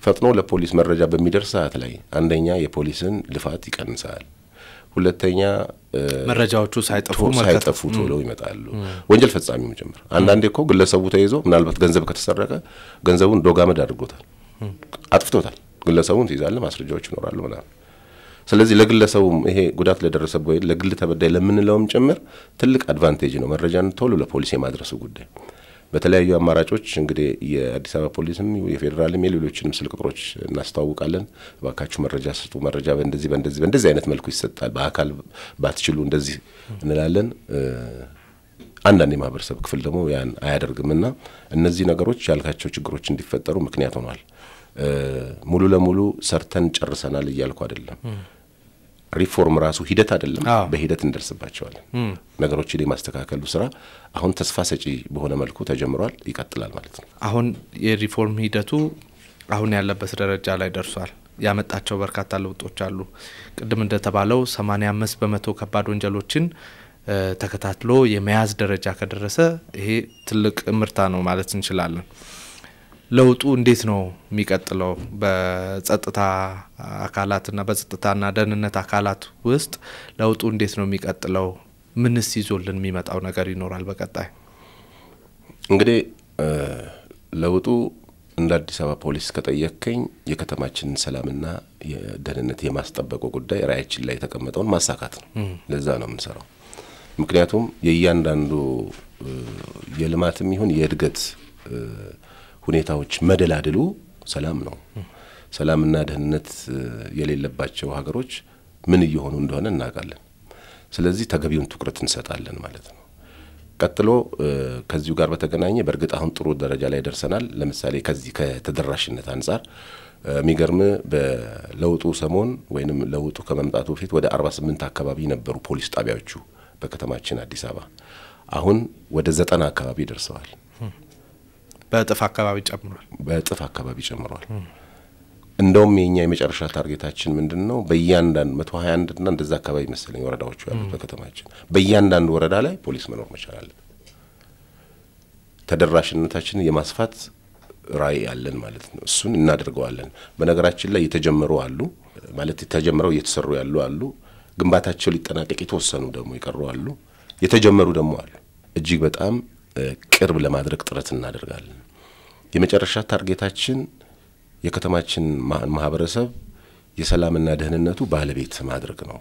ፈጥኖ ለፖሊስ መረጃ በሚደርስ ሰዓት ላይ አንደኛ የፖሊስን ልፋት ይቀንሳል። ሁለተኛ መረጃዎቹ ሳይጠፉ ቶሎ ይመጣሉ። ወንጀል ፈጻሚው ጀምር አንዳንዴ እኮ ግለሰቡ ተይዞ ምናልባት ገንዘብ ከተሰረቀ ገንዘቡን ዶጋመድ አድርጎታል፣ አጥፍቶታል። ግለሰቡን ትይዛለህ፣ ማስረጃዎች ይኖራሉ ማለት። ስለዚህ ለግለሰቡም ይሄ ጉዳት ለደረሰበት ወይ ለግል ተበዳይ ለምንለውም ጭምር ትልቅ አድቫንቴጅ ነው መረጃን ቶሎ ለፖሊስ የማድረሱ ጉዳይ። በተለያዩ አማራጮች እንግዲህ የአዲስ አበባ ፖሊስም የፌደራልም የሌሎችንም ስልክ ቁጥሮች እናስተዋውቃለን። ባካችሁ መረጃ ስጡ፣ መረጃ በእንደዚህ አይነት መልኩ ይሰጣል፣ በአካል ባትችሉ እንደዚህ እንላለን። አንዳንድ የማህበረሰብ ክፍል ደግሞ ያን አያደርግምና እነዚህ ነገሮች ያልካቸው ችግሮች እንዲፈጠሩ ምክንያት ሆኗል። ሙሉ ለሙሉ ሰርተን ጨርሰናል እያልኩ አይደለም። ሪፎርም ራሱ ሂደት አይደለም፣ በሂደት እንደርስባቸዋለን። ነገሮችን የማስተካከሉ ስራ አሁን ተስፋ ሰጪ በሆነ መልኩ ተጀምሯል፣ ይቀጥላል ማለት ነው። አሁን የሪፎርም ሂደቱ አሁን ያለበት ደረጃ ላይ ደርሷል። ያመጣቸው በርካታ ለውጦች አሉ። ቅድም እንደተባለው 85% ከባድ ወንጀሎችን ተከታትሎ የመያዝ ደረጃ ከደረሰ ይሄ ትልቅ ምርታ ነው ማለት እንችላለን። ለውጡ እንዴት ነው የሚቀጥለው? በጸጥታ አካላትና በጸጥታና ደህንነት አካላት ውስጥ ለውጡ እንዴት ነው የሚቀጥለው? ምንስ ይዞልን የሚመጣው ነገር ይኖራል በቀጣይ? እንግዲህ ለውጡ እንደ አዲስ አበባ ፖሊስ ከጠየቀኝ የከተማችንን ሰላምና የደህንነት የማስጠበቁ ጉዳይ ራያችን ላይ ተቀምጠውን ማሳካት ነው። ለዛ ነው የምንሰራው። ምክንያቱም የእያንዳንዱ የልማትም ይሁን የእድገት ሁኔታዎች መደላድሉ ሰላም ነው። ሰላምና ደህንነት የሌለባቸው ሀገሮች ምን እየሆኑ እንደሆነ እናውቃለን። ስለዚህ ተገቢውን ትኩረት እንሰጣለን ማለት ነው። ቀጥሎ ከዚሁ ጋር በተገናኘ በርግጥ አሁን ጥሩ ደረጃ ላይ ደርሰናል። ለምሳሌ ከዚህ ከተደራሽነት አንፃር የሚገርም በለውጡ ሰሞን ወይንም ለውጡ ከመምጣቱ በፊት ወደ 48 አካባቢ ነበሩ ፖሊስ ጣቢያዎቹ በከተማችን አዲስ አበባ። አሁን ወደ 90 አካባቢ ደርሰዋል። በእጥፍ አካባቢ ጨምሯል። እንደውም የኛ የመጨረሻ ታርጌታችን ምንድነው በእያንዳንዱ 121 እና እንደዛ አካባቢ መሰለኝ ወረዳዎቹ ያሉት በከተማችን በእያንዳንዱ ወረዳ ላይ ፖሊስ መኖር መቻል አለበት። ተደራሽነታችንን የማስፋት ራዕይ ያለን ማለት ነው። እሱን እናደርገዋለን። በነገራችን ላይ የተጀመሩ አሉ ማለት የተጀመረው እየተሰሩ ያሉ አሉ። ግንባታቸው ሊጠናቀቅ የተወሰኑ ደግሞ ይቀሩ አሉ። የተጀመሩ ደግሞ አሉ። እጅግ በጣም ቅርብ ለማድረግ ጥረት እናደርጋለን። የመጨረሻ ታርጌታችን የከተማችን ማህበረሰብ የሰላምና ደህንነቱ ባለቤት ማድረግ ነው።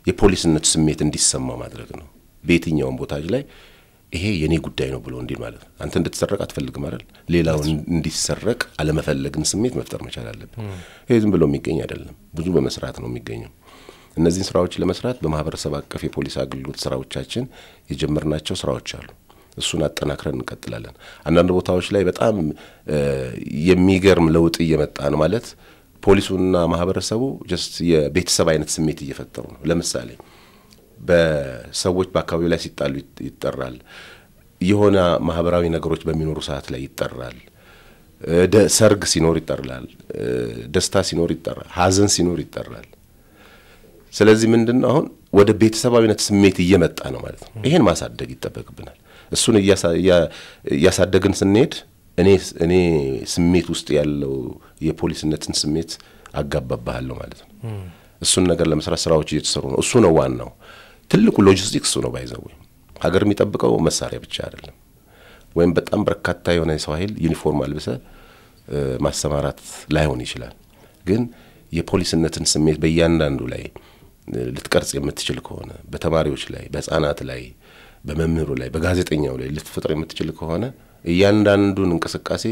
የፖሊስነት ስሜት እንዲሰማ ማድረግ ነው። በየትኛውም ቦታጅ ላይ ይሄ የኔ ጉዳይ ነው ብሎ እንዲል ማለት ነው። አንተ እንድትሰረቅ አትፈልግም አይደል? ሌላው እንዲሰረቅ አለመፈለግን ስሜት መፍጠር መቻል አለብን። ይሄ ዝም ብሎ የሚገኝ አይደለም። ብዙ በመስራት ነው የሚገኘው። እነዚህን ስራዎች ለመስራት በማህበረሰብ አቀፍ የፖሊስ አገልግሎት ስራዎቻችን የጀመርናቸው ስራዎች አሉ። እሱን አጠናክረን እንቀጥላለን። አንዳንድ ቦታዎች ላይ በጣም የሚገርም ለውጥ እየመጣ ነው ማለት ፖሊሱና ማህበረሰቡ ጀስት የቤተሰብ አይነት ስሜት እየፈጠሩ ነው። ለምሳሌ በሰዎች በአካባቢው ላይ ሲጣሉ ይጠራል። የሆነ ማህበራዊ ነገሮች በሚኖሩ ሰዓት ላይ ይጠራል። ሰርግ ሲኖር ይጠራል። ደስታ ሲኖር ይጠራል። ሀዘን ሲኖር ይጠራል። ስለዚህ ምንድነው አሁን ወደ ቤተሰባዊነት ስሜት እየመጣ ነው ማለት ነው። ይሄን ማሳደግ ይተበቅብናል። እሱን ያሳደግን ስንሄድ እኔ ስሜት ውስጥ ያለው የፖሊስነትን ስሜት አጋባባሃለሁ ማለት ነው። እሱን ነገር ለመስራት ስራዎች እየተሰሩ ነው። እሱ ነው ዋናው ትልቁ ሎጂስቲክስ ነው ባይዘው። ሀገር የሚጠብቀው መሳሪያ ብቻ አይደለም። ወይም በጣም በርካታ የሆነ ሰው ኃይል ዩኒፎርም አልብሰ ማሰማራት ላይሆን ይችላል። ግን የፖሊስነትን ስሜት በእያንዳንዱ ላይ ልትቀርጽ የምትችል ከሆነ በተማሪዎች ላይ በህፃናት ላይ በመምህሩ ላይ በጋዜጠኛው ላይ ልትፈጥር የምትችል ከሆነ እያንዳንዱን እንቅስቃሴ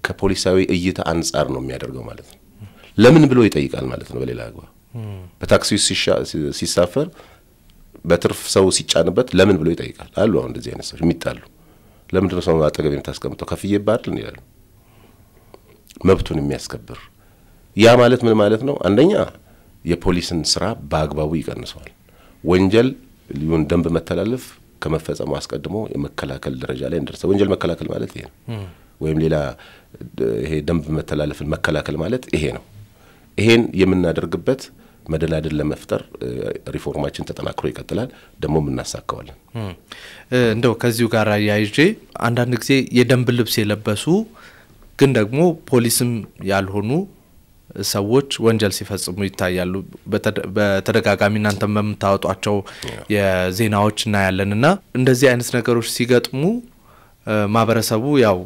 ከፖሊሳዊ እይታ አንፃር ነው የሚያደርገው ማለት ነው። ለምን ብሎ ይጠይቃል ማለት ነው። በሌላ አግባብ በታክሲ ሲሳፈር በትርፍ ሰው ሲጫንበት ለምን ብሎ ይጠይቃል አሉ። አሁን እንደዚህ አይነት ሰዎች የሚጣሉ ለምን ነው ሰው አጠገብ የምታስቀምጠው ከፍዬ ባርል ይላል። መብቱን የሚያስከብር ያ ማለት ምን ማለት ነው? አንደኛ የፖሊስን ስራ በአግባቡ ይቀንሰዋል። ወንጀል ሊሆን ደንብ መተላለፍ ከመፈጸሙ አስቀድሞ የመከላከል ደረጃ ላይ እንደርሰ ወንጀል መከላከል ማለት ይሄ ነው። ወይም ሌላ ይሄ ደንብ መተላለፍን መከላከል ማለት ይሄ ነው። ይሄን የምናደርግበት መደላደል ለመፍጠር ሪፎርማችን ተጠናክሮ ይቀጥላል። ደሞ እናሳካዋለን። እንደው ከዚሁ ጋር ያይጄ አንዳንድ ጊዜ የደንብ ልብስ የለበሱ ግን ደግሞ ፖሊስም ያልሆኑ ሰዎች ወንጀል ሲፈጽሙ ይታያሉ። በተደጋጋሚ እናንተም በመታወጧቸው የዜናዎችና ያለንና እንደዚህ አይነት ነገሮች ሲገጥሙ ማህበረሰቡ ያው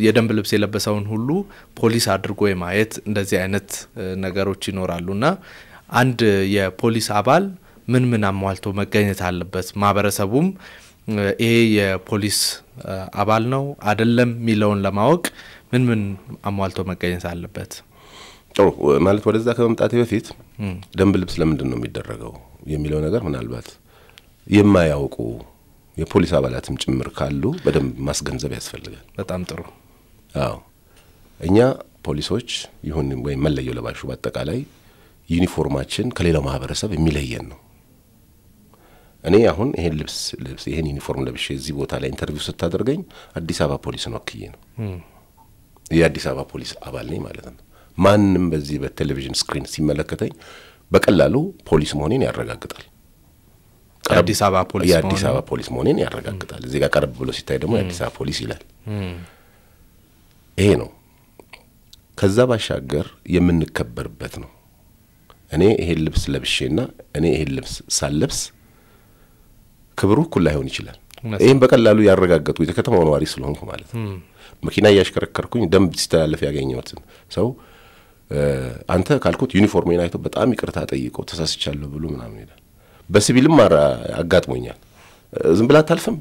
የደንብ ልብስ የለበሰውን ሁሉ ፖሊስ አድርጎ የማየት እንደዚህ አይነት ነገሮች ይኖራሉና አንድ የፖሊስ አባል ምን አሟልቶ መገኘት አለበት? ማህበረሰቡም ይሄ የፖሊስ አባል ነው አይደለም ሚለውን ለማወቅ ምን አሟልቶ መገኘት አለበት? ጥሩ ማለት ወደዛ ከመምጣቴ በፊት ደንብ ልብስ ለምንድን ነው የሚደረገው የሚለው ነገር ምናልባት የማያውቁ የፖሊስ አባላትም ጭምር ካሉ በደንብ ማስገንዘብ ያስፈልጋል። በጣም ጥሩ። አዎ እኛ ፖሊሶች ይሁን ወይ መለየው ለባሹ በአጠቃላይ ዩኒፎርማችን ከሌላው ማህበረሰብ የሚለየን ነው። እኔ አሁን ይሄን ልብስ ይሄን ዩኒፎርም ለብሼ እዚህ ቦታ ላይ ኢንተርቪው ስታደርገኝ አዲስ አበባ ፖሊስ ነው ወክዬ ነው የአዲስ አበባ ፖሊስ አባል ነኝ ማለት ነው። ማንንም በዚህ በቴሌቪዥን ስክሪን ሲመለከተኝ በቀላሉ ፖሊስ መሆኔን ያረጋግጣል። የአዲስ አበባ ፖሊስ መሆኔን ያረጋግጣል። እዚህ ጋር ቀርብ ብሎ ሲታይ ደግሞ የአዲስ አበባ ፖሊስ ይላል። ይሄ ነው ከዛ ባሻገር የምንከበርበት ነው። እኔ ይሄን ልብስ ለብሼና እኔ ይሄን ልብስ ሳልለብስ ክብሩ እኩል ላይሆን ይችላል። ይሄን በቀላሉ ያረጋግጡ የከተማው ነዋሪ ስለሆንኩ ማለት ነው። መኪና ያሽከረከርኩኝ ደንብ ሲተላለፍ ያገኘሁትን ሰው አንተ ካልኩት ዩኒፎርሜን አይቶ በጣም ይቅርታ ጠይቆ ተሳስቻለሁ ብሎ ምናምን ይላል። በሲቪልም አጋጥሞኛል። ዝም ብላ ታልፈም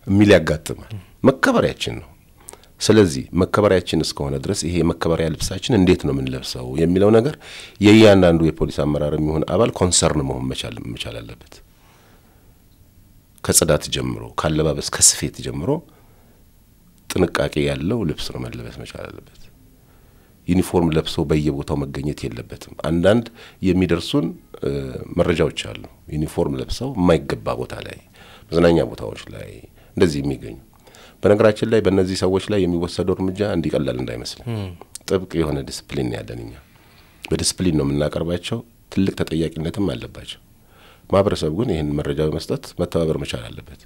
ሚል ያጋጥማል። መከበሪያችን ነው። ስለዚህ መከበሪያችን እስከሆነ ድረስ ይሄ መከበሪያ ልብሳችን እንዴት ነው ምን ለብሰው የሚለው ነገር የያንዳንዱ የፖሊስ አመራርም ይሁን አባል ኮንሰርን መሆን መቻል አለበት። ከጽዳት ጀምሮ ካለባበስ ከስፌት ጀምሮ ጥንቃቄ ያለው ልብስ ነው መለበስ መቻል አለበት። ዩኒፎርም ለብሶ በየቦታው መገኘት የለበትም። አንዳንድ የሚደርሱን መረጃዎች አሉ። ዩኒፎርም ለብሰው የማይገባ ቦታ ላይ መዝናኛ ቦታዎች ላይ እንደዚህ የሚገኙ በነገራችን ላይ በእነዚህ ሰዎች ላይ የሚወሰደው እርምጃ እንዲቀላል እንዳይመስል ጥብቅ የሆነ ዲስፕሊን ያለንኛ በዲስፕሊን ነው የምናቀርባቸው ትልቅ ተጠያቂነትም አለባቸው ማህበረሰቡ ግን ይሄን መረጃ በመስጠት መተባበር መቻል አለበት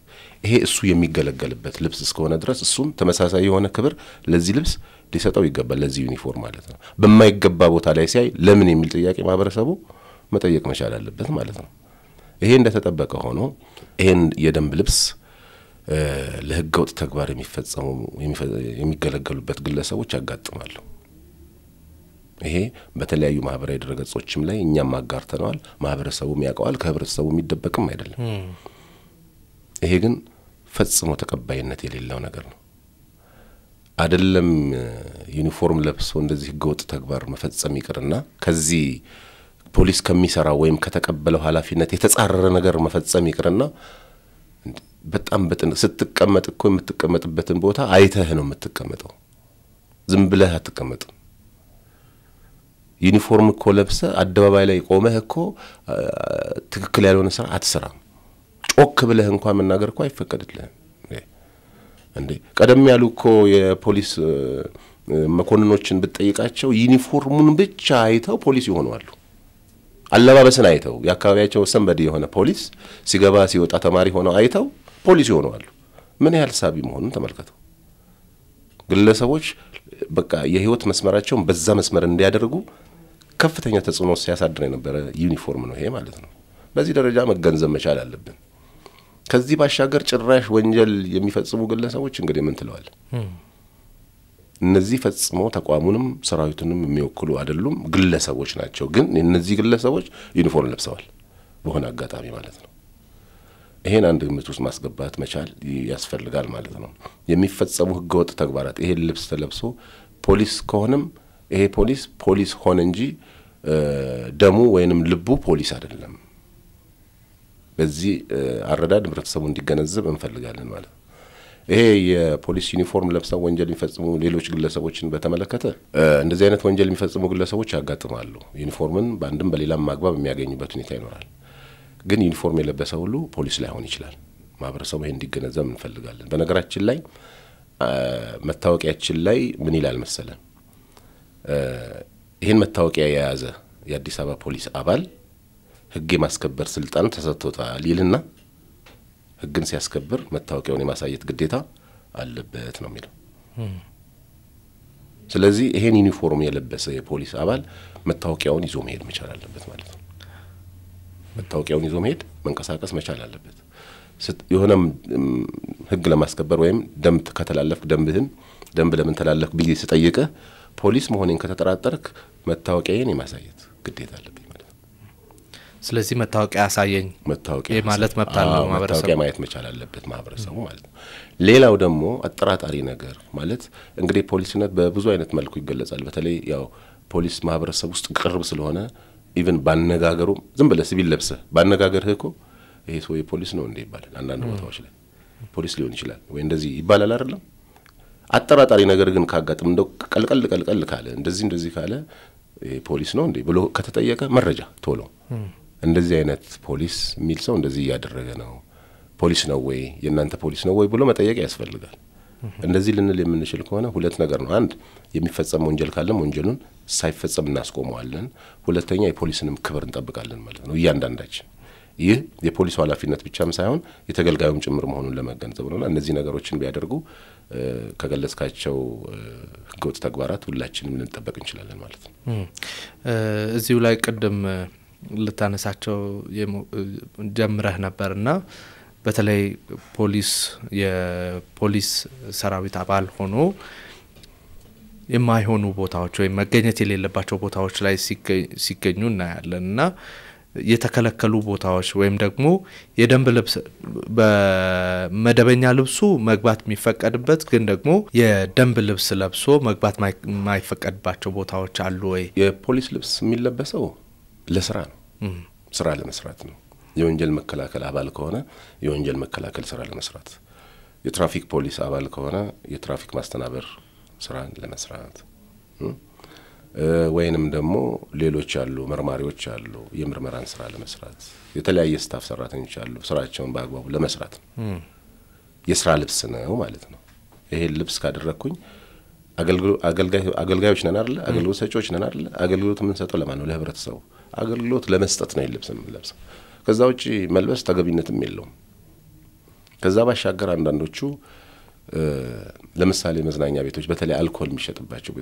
ይሄ እሱ የሚገለገልበት ልብስ እስከሆነ ድረስ እሱም ተመሳሳይ የሆነ ክብር ለዚህ ልብስ ሊሰጠው ይገባል ለዚህ ዩኒፎርም ማለት ነው በማይገባ ቦታ ላይ ሲያይ ለምን የሚል ጥያቄ ማህበረሰቡ መጠየቅ መቻል አለበት ማለት ነው ይሄ እንደተጠበቀ ሆኖ ይሄን የደንብ ልብስ ለህገወጥ ተግባር የሚገለገሉበት ግለሰቦች ያጋጥማሉ ይሄ በተለያዩ ማህበራዊ ድረገጾችም ላይ እኛም አጋርተናል ማህበረሰቡም ያውቀዋል ከህብረተሰቡ የሚደበቅም አይደለም ይሄ ግን ፈጽሞ ተቀባይነት የሌለው ነገር ነው አይደለም ዩኒፎርም ለብሶ እንደዚህ ህገወጥ ተግባር መፈጸም ይቅርና ከዚህ ፖሊስ ከሚሰራው ወይም ከተቀበለው ኃላፊነት የተጻረረ ነገር መፈጸም ይቅርና በጣም ስትቀመጥ እኮ የምትቀመጥበትን ቦታ አይተህ ነው የምትቀመጠው ዝም ብለህ አትቀመጥም ዩኒፎርም እኮ ለብሰ አደባባይ ላይ ቆመህ እኮ ትክክል ያልሆነ ስራ አትሰራም ጮክ ብለህ እንኳን መናገር እኮ አይፈቀድልህም እንዴ ቀደም ያሉ እኮ የፖሊስ መኮንኖችን ብትጠይቃቸው ዩኒፎርሙን ብቻ አይተው ፖሊስ ይሆናሉ አለባበስን አይተው ያካባቢያቸው ሰንበዲ የሆነ ፖሊስ ሲገባ ሲወጣ ተማሪ ሆነው አይተው ፖሊስ ይሆናሉ ምን ያህል ሳቢ መሆኑን ተመልከቱ ግለሰቦች በቃ የህይወት መስመራቸውን በዛ መስመር እንዲያደርጉ ከፍተኛ ተጽዕኖ ሲያሳድር የነበረ ዩኒፎርም ነው ይሄ ማለት ነው በዚህ ደረጃ መገንዘብ መቻል አለብን ከዚህ ባሻገር ጭራሽ ወንጀል የሚፈጽሙ ግለሰቦች እንግዲህ ምን ትለዋል እነዚህ ፈጽሞ ተቋሙንም ሰራዊቱንም የሚወክሉ አይደሉም ግለሰቦች ናቸው ግን እነዚህ ግለሰቦች ዩኒፎርም ለብሰዋል በሆነ አጋጣሚ ማለት ነው ይሄን አንድ ግምት ውስጥ ማስገባት መቻል ያስፈልጋል ማለት ነው የሚፈጸሙ ህገወጥ ተግባራት ይሄ ልብስ ተለብሶ ፖሊስ ከሆነም ይሄ ፖሊስ ሆነ እንጂ ደሙ ወይንም ልቡ ፖሊስ አይደለም በዚህ አረዳድ ህብረተሰቡ እንዲገነዘብ እንፈልጋለን ማለት ነው ይሄ የፖሊስ ዩኒፎርም ለብሰው ወንጀል የሚፈጽሙ ሌሎች ግለሰቦችን በተመለከተ እንደዚህ አይነት ወንጀል የሚፈጽሙ ግለሰቦች ያጋጥማሉ ዩኒፎርምን በአንድም በሌላም ማግባብ የሚያገኙበት ሁኔታ ይኖራል ግን ዩኒፎርም የለበሰ ሁሉ ፖሊስ ላይሆን ይችላል ማህበረሰቡ ይሄን እንዲገነዘብ እንፈልጋለን በነገራችን ላይ መታወቂያችን ላይ ምን ይላል መሰለ ይሄን መታወቂያ የያዘ የአዲስ አበባ ፖሊስ አባል ህግ የማስከበር ስልጣን ተሰጥቶታል ይልና ህግን ሲያስከብር መታወቂያውን የማሳየት ግዴታ አለበት ነው የሚለው ስለዚህ ይሄን ዩኒፎርም የለበሰ የፖሊስ አባል መታወቂያውን ይዞ መሄድ መቻል አለበት ማለት ነው መታወቂያውን ይዞ መሄድ መንቀሳቀስ መቻል አለበት የሆነም ህግ ለማስከበር ወይም ደንብ ከተላለፍክ ደንብ ለምን ተላለፍክ ብዬ ስጠይቀ ፖሊስ መሆኔን ከተጠራጠርክ መታወቂያዬን የማሳየት ግዴታ አለብኝ ማለት ነው ስለዚህ መታወቂያ ያሳየኝ መታወቂያ ማለት መብት አለው ማህበረሰቡ መታወቂያ ማየት መቻል አለበት ማህበረሰቡ ማለት ነው ሌላው ደግሞ አጠራጣሪ ነገር ማለት እንግዲህ ፖሊስነት በብዙ አይነት መልኩ ይገለጻል በተለይ ያው ፖሊስ ማህበረሰቡ ውስጥ ቅርብ ስለሆነ ኢቭን ባነጋገሩ ዝም ብለህ ሲቪል ለብሰ ባነጋገርህ እኮ ይሄ ሰው የፖሊስ ነው እንዴ ይባላል አንዳንድ ቦታዎች ላይ ፖሊስ ሊሆን ይችላል ወይ እንደዚህ ይባላል አይደለም አጠራጣሪ ነገር ግን ካጋጥም እንደው ቀልቀል ካለ እንደዚህ ካለ ፖሊስ ነው እንዴ ብሎ ከተጠየቀ መረጃ ቶሎ እንደዚህ አይነት ፖሊስ ሚል ሰው እንደዚህ ያደረገ ነው ፖሊስ ነው ወይ የናንተ ፖሊስ ነው ወይ ብሎ መጠየቅ ያስፈልጋል እንደዚህ ልንል የምንችል ከሆነ ሁለት ነገር ነው አንድ የሚፈጸም ወንጀል ካለም ወንጀሉን ሳይፈጸም እናስቆመዋለን ሁለተኛ የፖሊስንም ክብር እንጠብቃለን ማለት ነው እያንዳንዳችን ይህ የፖሊስ ኃላፊነት ብቻም ሳይሆን የተገልጋዩም ጭምር መሆኑን ለመገንዘብ ነውና እነዚህ ነገሮችን ቢያደርጉ ከገለጽካቸው ህገወጥ ተግባራት ሁላችንም ልንጠብቅ እንችላለን ማለት ነው እዚሁ ላይ ቀደም ልታነሳቸው ጀምረህ ነበርና በተለይ የፖሊስ ሰራዊት አባል ሆኖ የማይሆኑ ቦታዎች ወይ መገኘት የሌለባቸው ቦታዎች ላይ ሲገኙ እናያለንና የተከለከሉ ቦታዎች ወይም ደግሞ የደንብ ልብስ በመደበኛ ልብሱ መግባት የሚፈቀድበት ግን ደግሞ የደንብ ልብስ ለብሶ መግባት ማይፈቀድባቸው ቦታዎች አሉ ወይ የፖሊስ ልብስ የሚለበሰው ለስራ ነው ስራ ለመስራት ነው የወንጀል መከላከል አባል ከሆነ የወንጀል መከላከል ስራ ለመስራት የትራፊክ ፖሊስ አባል ከሆነ የትራፊክ ማስተናበር ስራ ለመስራት ወይንም ደግሞ ሌሎች አሉ መርማሪዎች አሉ የምርመራን ስራ ለመስራት የተለያየ ስታፍ ሰራተኞች አሉ ስራቸውን በአግባቡ ለመስራት የስራ ልብስ ነው ማለት ነው ይሄ ልብስ ካደረኩኝ አገልጋዮች ነን አይደል አገልግሎት ሰጪዎች ነን አይደል አገልግሎት ምን ሰጠው ለማን ነው ለህብረተሰቡ አገልግሎት ለመስጠት ነው ልብስ የምንለብሰው ከዛ ውጪ መልበስ ተገቢነትም የለውም ከዛ ባሻገር አንዳንዶቹ ለምሳሌ መዝናኛ ቤቶች በተለይ አልኮል የሚሸጥባቸው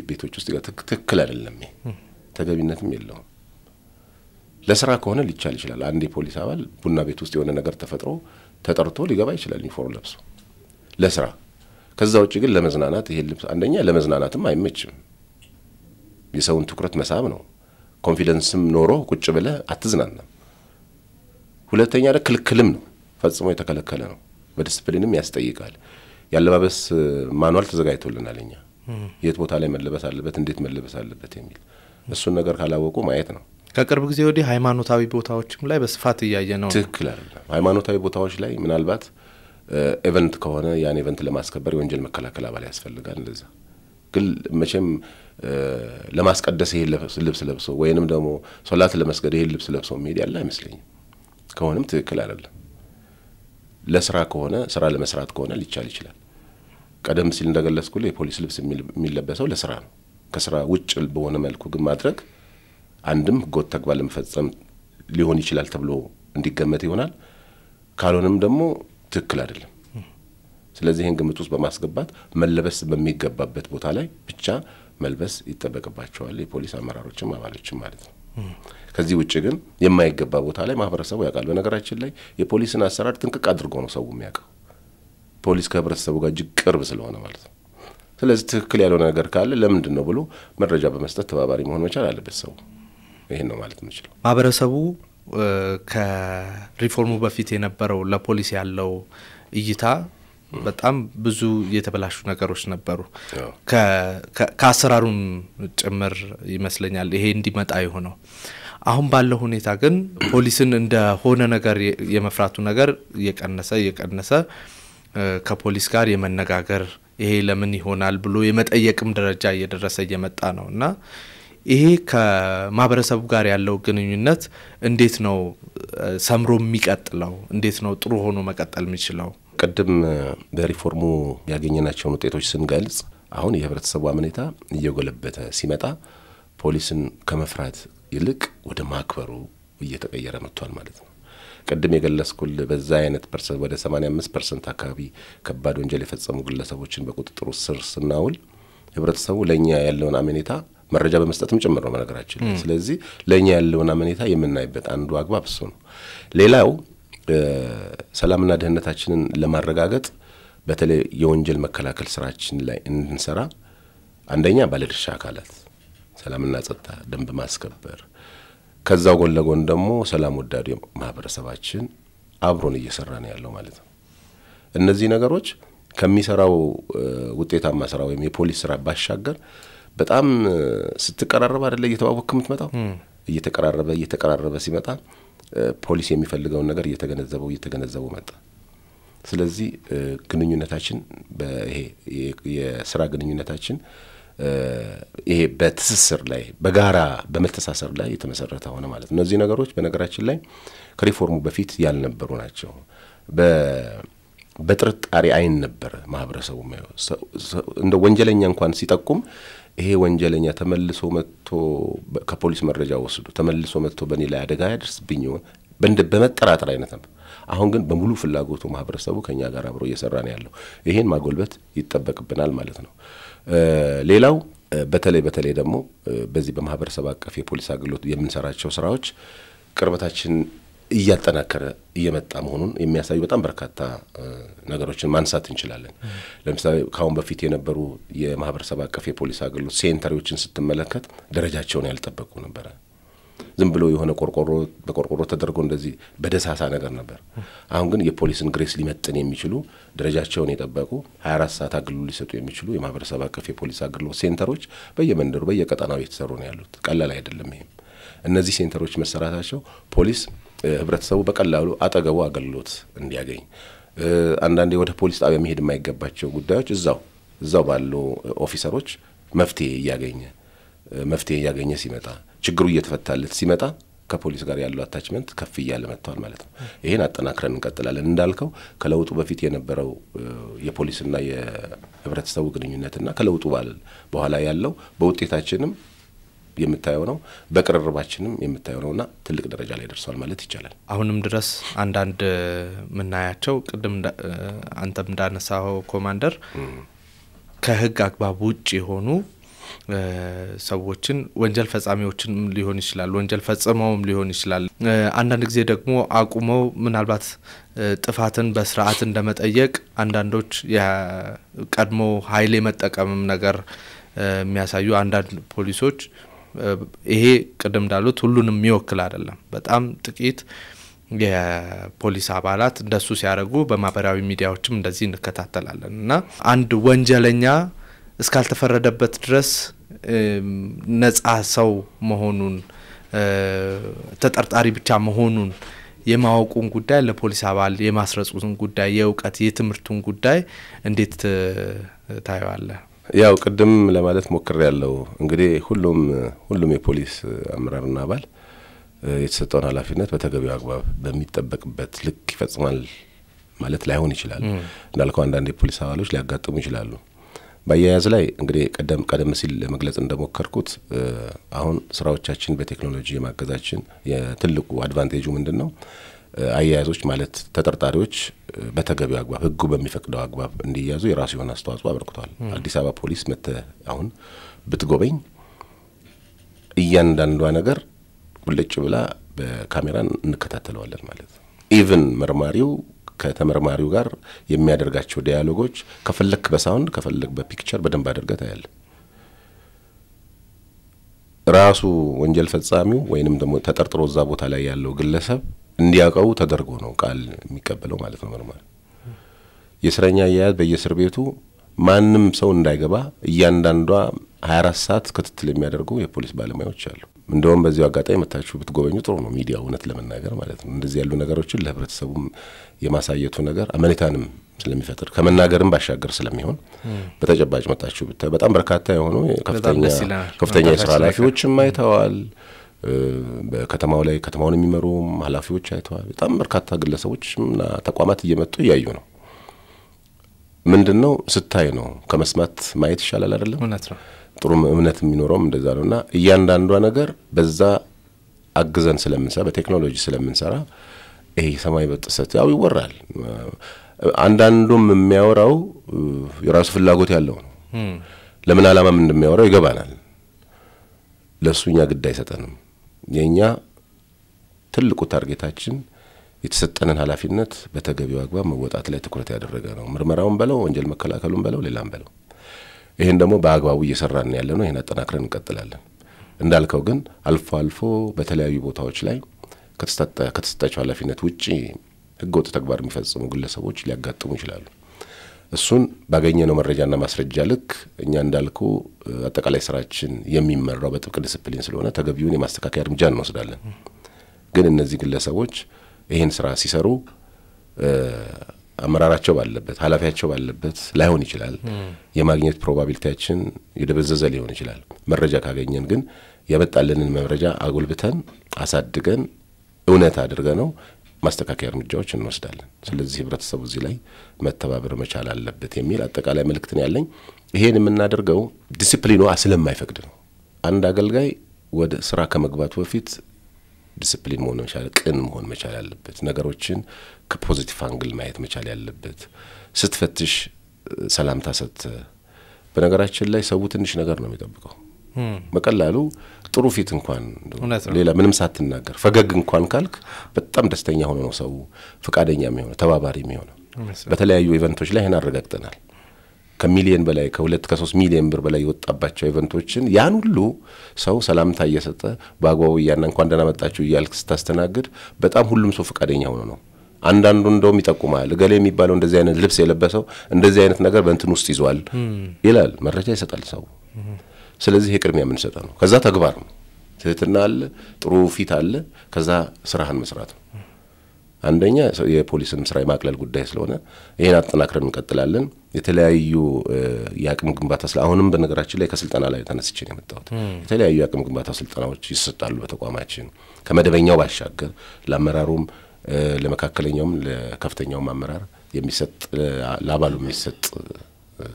ቤቶች ውስጥ ትክክል አይደለም ተገቢነትም የለውም ለስራ ከሆነ ሊቻል ይችላል አንድ የፖሊስ አባል ቡና ቤት ውስጥ የሆነ ነገር ተፈጥሮ ተጠርቶ ሊገባ ይችላል ዩኒፎርም ለብሶ ለስራ ከዛ ውጪ ግን ለመዝናናት ይሄ ልብስ አንደኛ ለመዝናናትም አይመችም የሰውን ትኩረት መሳብ ነው ኮንፊደንስም ኖሮ ቁጭ ብለ አትዝናናም ሁለተኛ ክልክልም ነው ፈጽሞ የተከለከለ ነው በዲስፕሊንም ያስጠይቃል ያለባበስ ማኑዋል ተዘጋጅቶልናልኛ የት ቦታ ላይ መለበስ አለበት እንዴት መለበስ አለበት የሚል እሱን ነገር ካላወቁ ማየት ነው ከቅርብ ጊዜ ወዲህ ሃይማኖታዊ ቦታዎችም ላይ በስፋት ያያየነው ትክክል አይደለም ሃይማኖታዊ ቦታዎች ላይ ምናልባት ኢቨንት ከሆነ ያን ኢቨንት ለማስከበር የወንጀል መከላከል አባል ያስፈልጋል እንደዛ ግን መቼም ለማስቀደስ ይሄ ልብስ ለብሶ ወይንም ደግሞ ሶላት ለመስገድ ይሄ ልብስ ለብሶ መሄድ ያለ አይመስልኝም ከሆነም ትክክል አይደለም ለስራ ከሆነ ስራ ለመስራት ከሆነ ሊቻል ይችላል ቀደም ሲል እንደገለጽኩት የፖሊስ ልብስ የሚለበሰው ለስራ ነው ከስራ ውጭ በሆነ መልኩ ግን ማድረግ አንድም ጎት ተግባር ለመፈጸም ሊሆን ይችላል ተብሎ እንዲገመት ይሆናል ካልሆነም ደግሞ ትክክል አይደለም ስለዚህ ይሄን ግምት ውስጥ በማስገባት መለበስ በሚገባበት ቦታ ላይ ብቻ መልበስ ይተበቀባቸዋል የፖሊስ አመራሮችም አባሎችም ማለት ነው ከዚህ ውጪ ግን የማይገባ ቦታ ላይ ማህበረሰቡ ያውቃል በነገራችን ላይ የፖሊስን አሰራር ጥንቅቅ አድርጎ ነው ሰው የሚያውቀው ፖሊስ ከህብረተሰቡ ጋር ቅርብ ስለሆነ ማለት ነው ስለዚህ ትክክል ያለው ነገር ካለ ለምንድን ነው ብሎ መረጃ በመስጠት ተባባሪ መሆን መቻል አለበት ሰው ይሄን ነው ማለት ነው ማህበረሰቡ ከሪፎርሙ በፊት የነበረው ለፖሊስ ያለው እይታ በጣም ብዙ የተበላሹ ነገሮች ነበሩ ከአሰራሩም ጭምር ይመስለኛል ይሄ እንዲመጣ የሆነው አሁን ባለው ሁኔታ ግን ፖሊስን እንደ ሆነ ነገር የመፍራቱ ነገር የቀነሰ ከፖሊስ ጋር የመነጋገር ይሄ ለምን ይሆናል ብሎ የመጠየቅም ደረጃ እየደረሰ እየመጣ ነውና ይሄ ከማህበረሰቡ ጋር ያለው ግንኙነት እንዴት ነው ሰምሮ የሚቀጥለው እንዴት ነው ጥሩ ሆኖ መቀጠል የሚችለው ቀደም በሪፎርሙ ያገኘናቸው ውጤቶች ስንገልጽ አሁን የህብረተሰቡ አመኔታ እየጎለበተ ሲመጣ ፖሊስን ከመፍራት ይልቅ ወደ ማክበሩ እየተቀየረ መጥቷል ማለት ነው ቀደም የገለጽኩል በዛ አይነት ፐርሰንት ወደ 85% አካባቢ ከባድ ወንጀል የፈጸሙ ግለሰቦችን በቁጥጥር ስር ስናውል ህብረተሰቡ ለኛ ያለውን አመኔታ መረጃ በመስጠትም ጭምር ነው ነገራችን ስለዚህ ለኛ ያለውን አመኔታ የምናይበት አንዱ አግባብ እሱ ነው ሌላው ሰላምና ደህንነታችንን ለማረጋገጥ በተለይ የወንጀል መከላከል ስራችን ላይ እንድንሰራ አንደኛ ባለድርሻ አካላት ሰላምና ጸጥታ ደንብ ማስከበር ከዛው ጎን ለጎን ደግሞ ሰላም ወዳድ ማህበረሰባችን አብሮን እየሰራ ነው ያለው ማለት ነው እነዚህ ነገሮች ከሚሰራው ውጤታማ ስራ ወይም የፖሊስ ስራ ባሻገር በጣም ስትቀራረብ አይደለ እየተዋወቅክ የምትመጣው እየተቀራረበ ሲመጣ ፖሊስ የሚፈልገው ነገር እየተገነዘበው መጣ ስለዚህ ግንኙነታችን በይሄ የስራ ግንኙነታችን ይሄ በትስስር ላይ በጋራ በመተሳሰር ላይ የተመሰረተ ሆነ ማለት ነው እነዚህ ነገሮች በነገራችን ላይ ከሪፎርሙ በፊት ያልነበሩ ናቸው በጥርጣሬ አይን ነበር ማህበረሰቡ እንደ ወንጀለኛ እንኳን ሲጠቁም ይሄ ወንጀለኛ ተመልሶ መጥቶ ከፖሊስ መረጃ ወስዶ ተመልሶ መጥቶ በኔ ላይ አደጋ ያደርስብኝ በመጠራጠር አይነት ነበር አሁን ግን በሙሉ ፍላጎቱ ማህበረሰቡ ከኛ ጋር አብሮ እየሰራ ነው ያለው ይሄን ማጎልበት ይተበቅብናል ማለት ነው ሌላው በተለይ ደግሞ በዚህ በማህበረሰብ አቀፍ የፖሊስ አገልግሎት የምንሰራቸው ስራዎች ቅርበታችን እያጠናከረ እየመጣ መሆኑን የሚያሳዩ በጣም በርካታ ነገሮችን ማንሳት እንችላለን ለምሳሌ ካሁን በፊት የነበሩ የማህበረሰብ አቀፍ የፖሊስ አገልግሎት ሴንተሮችን ስትመለከት ደረጃቸውን ያልጠበቁ ነበር ዝም ብሎ የሆነ በቆርቆሮ ተደርጎ እንደዚህ በደሳሳ ነገር ነበር አሁን ግን የፖሊስን ግሬስ ሊመጥን የሚችሉ ደረጃቸውን የጠበቁ 24 ሰዓት አገልግሎት ሊሰጡ የሚችሉ የማህበረሰብ አቀፍ የፖሊስ አገልግሎት ሴንተሮች በየመንደሩ በየቀጠናው እየተሰሩ ነው ያሉት ቀላል አይደለም ይሄ እነዚህ ሴንተሮች መሰራታቸው ፖሊስ ህብረተሰቡ በቀላሉ አጠገቡ አገልግሎት እንዲያገኝ አንዳንዴ ወደ ፖሊስ ጣቢያ መሄድ የማይገባቸው ጉዳዮች እዛው ባለው ኦፊሰሮች መፍትሄ ያገኘ ሲመጣ ችግሩ እየተፈታለት ሲመጣ ከፖሊስ ጋር ያለው አታችመንት ከፍ ይያለ መጥቷል ማለት ነው ይሄን አጠናክረን እንቀጥላለን እንዳልከው ከለውጡ በፊት የነበረው የፖሊስና ህብረተሰቡ ግንኙነትና ከለውጡ በኋላ ያለው በውጤታችንም የምታየው ነው በቅርርባችንም የምታየው ነውና ትልቅ ደረጃ ላይ ደርሷል ማለት ይቻላል። አሁንም ድረስ አንዳንድ ምናያቸው ቅድም አንተም እንዳነሳው ኮማንደር ከህግ አግባብ ውጪ ሆኑ ሰዎችን ወንጀል ፈጻሚዎችን ሊሆን ይችላል ወንጀል ፈጽመውም ሊሆን ይችላል አንዳንድ ጊዜ ደግሞ አቁመው ምናልባት ጥፋትን በስርዓት እንደመጠየቅ አንዳንዶች የቀድሞ ኃይል የመጠቀምም ነገር የሚያሳዩ አንዳንድ ፖሊሶች ይሄ ቅድም እንዳሉት ሁሉንም የሚወክል አይደለም በጣም ጥቂት የፖሊስ አባላት እንደሱ ሲያረጉ በማህበራዊ ሚዲያዎችም እንደዚህ እንከታተላለን እና አንድ ወንጀለኛ እስካልተፈረደበት ድረስ ነፃ ሰው መሆኑን ተጠርጣሪ ብቻ መሆኑን የማወቁን ጉዳይ ለፖሊስ አባል የማስረጹን ጉዳይ የእውቀት የትምርቱን ጉዳይ እንዴት ታያለ? ያው ቅድም ለማለት ሞክር ያለው እንግዲህ ሁሉም የፖሊስ አመራርና አባል የተሰጠውን ኃላፊነት በተገቢው አግባብ በሚጠበቅበት ልክ ይፈጽማል ማለት ላይሆን ይችላል እንዳልከው አንዳንድ የፖሊስ አባሎች ሊያጋጥሙ ይችላሉ ባያያዝ ላይ እንግዲህ ቀደም ሲል ለመግለጽ እንደሞከርኩት አሁን ስራዎቻችን በቴክኖሎጂ የማገዛችን የትልቁ አድቫንቴጁ ምንድነው አያያዞች ማለት ተጠርጣሪዎች በተገቢው አግባብ ህጉ በሚፈቅደው አግባብ እንዲያዙ የራሱ የሆነ አስተዋጽኦ አበርክቷል አዲስ አበባ ፖሊስ አሁን ብትጎበኝ እያንዳንዷ ነገር ቁልጭ ብላ በካሜራ እንከታተለዋለን ማለት ነው ኢቭን መርማሪው ከተመርማሪው ጋር የሚያደርጋቸው ዲያሎጎች ከፈለክ በሳውንድ ከፈለክ በፒክቸር በደንብ አድርገህ ታያለ ራሱ ወንጀል ፈጻሚው ወይንም ደግሞ ተጠርጥሮ እዛ ቦታ ላይ ያለው ግለሰብ እንዲያቀው ተደርጎ ነው ቃል የሚቀበለው ማለት ነው መርማሪ የስረኛ ያያዝ በየስር ቤቱ ማንንም ሰው እንዳይገባ እያንዳንዷ 24 ሰዓት ክትትል የሚያደርጉ የፖሊስ ባለሙያዎች አሉ እንደውም በዚሁ አጋጣሚ መታችሁ ብትጎበኙ ጥሩ ነው ሚዲያው እውነት ለመናገር ማለት ነው እንደዚህ ያሉ ነገሮችን ለህብረተሰቡ የማሳየቱ ነገር አመኔታንም ስለሚፈጥር ከመናገርም ባሻገር ስለሚሆን በተጨባጭ መጣችሁ ብታይ በጣም በርካታ የሆኑ ከፍተኛ የሥራ ኃላፊዎችም አይተዋል በከተማው ላይ ከተማውን የሚመሩ ኃላፊዎች አይተዋል በጣም በርካታ ግለሰቦችና ተቋማት እየመጡ ያዩ ነው ምንድነው ስታይ ነው ከመስማት ማየት ይሻላል አይደለም እውነት ነው ጥሩ እምነት የሚኖረው እንደዛ ነውና እያንዳንዷ ነገር በዛ አግዘን ስለምንሰራ በቴክኖሎጂ ስለምንሰራ ይሄ ሰማይ በጥሰት ያው ይወራል አንዳንዱም የሚያወራው የራሱ ፍላጎት ያለው ነው ለምን ዓላማም እንደሚያወራው ይገባናል ለሱኛ ግዳይ ሰጠንም የኛ ትልቁ ታርጌታችን የተሰጠነን ኃላፊነት በተገቢው አግባብ መወጣት ላይ ትኩረት ያደረገ ነው ምርመራውን በለው ወንጀል መከላከሉን በለው ሌላም በለው ይሄን ደግሞ በአግባቡ እየሰራን ያለነው ይሄን አጠናክረን እንቀጥላለን እንዳልከው ግን አልፎ በተለያዩ ቦታዎች ላይ ከተሰጣቸው ኃላፊነት ውጪ ህገወጥ ተግባር የሚፈጽሙ ግለሰቦች ሊያጋጥሙ ይችላሉ እሱን ባገኘነው መረጃና ማስረጃ ልክ እኛ እንዳልኩ አጠቃላይ ስራችን የሚመራው በጥብቅ ዲሲፕሊን ስለሆነ ተገቢውን የማስተካከያ እርምጃ እንወስዳለን ግን እነዚህ ግለሰቦች ይሄን ስራ ሲሰሩ አመራራቸው ባለበት ኃላፊያቸው ባለበት ላይሆን ይችላል የማግኘት ፕሮባቢሊቲያችን ይደበዘዘ ሊሆን ይችላል መረጃ ካገኘን ግን ያመጣልንን መረጃ አጎልብተን አሳድገን እውነት አድርገነው ማስተካከያ እርምጃዎች እንወስዳለን ስለዚህ ህብረተሰቡ እዚህ ላይ መተባበር መቻል አለበት የሚል አጠቃላይ መልእክት ነው ያለኝ ይሄን የምናደርገው ዲሲፕሊኑ ስለማይፈቅድ ነው አንድ አገልጋይ ወደ ስራ ከመግባቱ በፊት ዲሲፕሊን መሆን መቻል ቅን መሆን መቻል አለበት ነገሮችን ከፖዚቲቭ አንግል ማየት መቻል ያለበት ስትፈትሽ ሰላምታ ሰጥ በነገራችን ላይ ሰው ትንሽ ነገር ነው የሚጠብቀው በቀላሉ ጥሩ ፊት እንኳን ሌላ ምንም ሳትናገር ፈገግ እንኳን ካልክ በጣም ደስተኛ ሆኖ ነው ሰው ፍቃደኛ የሚሆነው ተባባሪ የሚሆነው በተለያዩ ኢቨንቶች ላይ አረጋግጠናል ከሚሊየን በላይ ከ2 ከ3 ሚሊየን ብር በላይ ወጣባቸው ኢቨንቶችን ያን ሁሉ ሰው ሰላምታ እየሰጠ ባጓው ያና እንኳን ደህና መጣችሁ ይያልክ ስታስተናግድ በጣም ሁሉም ሰው ፍቃደኛ ሆኖ ነው አንዳንዱ እንደውም ይጠቁማል ገሌ የሚባለው እንደዚህ አይነት ልብስ የለበሰው እንደዚህ አይነት ነገር በእንትን ውስጥ ይዟል ይላል መረጃ ይሰጣል ሰው ስለዚህ የቅድሚያ ምን ሰጣ ነው ከዛ ተግባር ነው ትህትና አለ ጥሩ ፊት አለ ከዛ ስራህን መስራት ነው አንደኛ የፖሊስን ስራ የማቅለል ጉዳይ ስለሆነ ይሄን አጠናክረን እንቀጥላለን የተለያዩ ያቅም ግንባታ አሁንም በነገራችን ላይ ከስልጣና ላይ ተነስቼ ነው የመጣሁት የተለያዩ ያቅም ግንባታ ስልጣናዎች ይሰጣሉ በተቋማችን ከመደበኛው ባሻገር ለአመራሩም ለመካከለኛውም ለከፍተኛውም አመራር የሚሰጥ ለአባሉ የሚሰጥ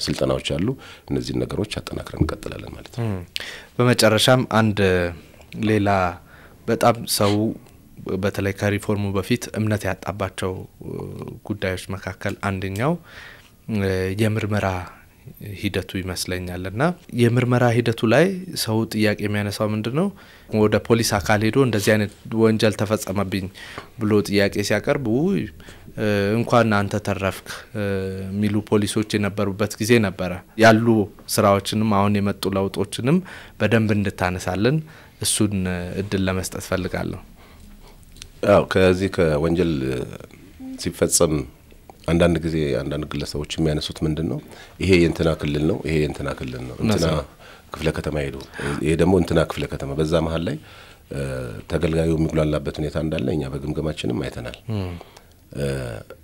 ስልጠናዎች አሉ እነዚህ ነገሮች አጠናክረን እንቀጥላለን ማለት ነው በመጨረሻም አንድ ሌላ በጣም ሰው በተለይ ከሪፎርሙ በፊት እምነት ያጣባቸው ጉዳዮች መካከል አንደኛው የምርመራ ሂደቱ ይመስለኛልና የምርመራ ሂደቱ ላይ ሰው ጥያቄ የሚያነሳው ምንድነው ወደ ፖሊስ አካል ሄዶ እንደዚህ አይነት ወንጀል ተፈጸመብኝ ብሎ ጥያቄ ሲያቀርቡ እንኳን አንተ ተረፍክ ሚሉ ፖሊሶች የነበሩበት ጊዜ ነበር ያሉ ስራዎችንም አሁን የመጡ ለውጦችንም በደንብ እንድታነሳለን እሱን እድል ለመስጠት ፈልጋለሁ አው ከዚህ ከወንጀል ሲፈጸም አንዳንድ ጊዜ አንዳንድ ግለሰቦች የሚያነሱት ምንድነው ይሄ የእንትና ክልል ነው ይሄ የእንትና ክልል ነው እንትና ክፍለ ከተማ ሄዶ ይሄ ደግሞ እንትና ክፍለ ከተማ በዛ መሃል ላይ ተገልጋዩ የሚጉላላበት ሁኔታ እንዳለ እኛ በግምገማችንም አይተናል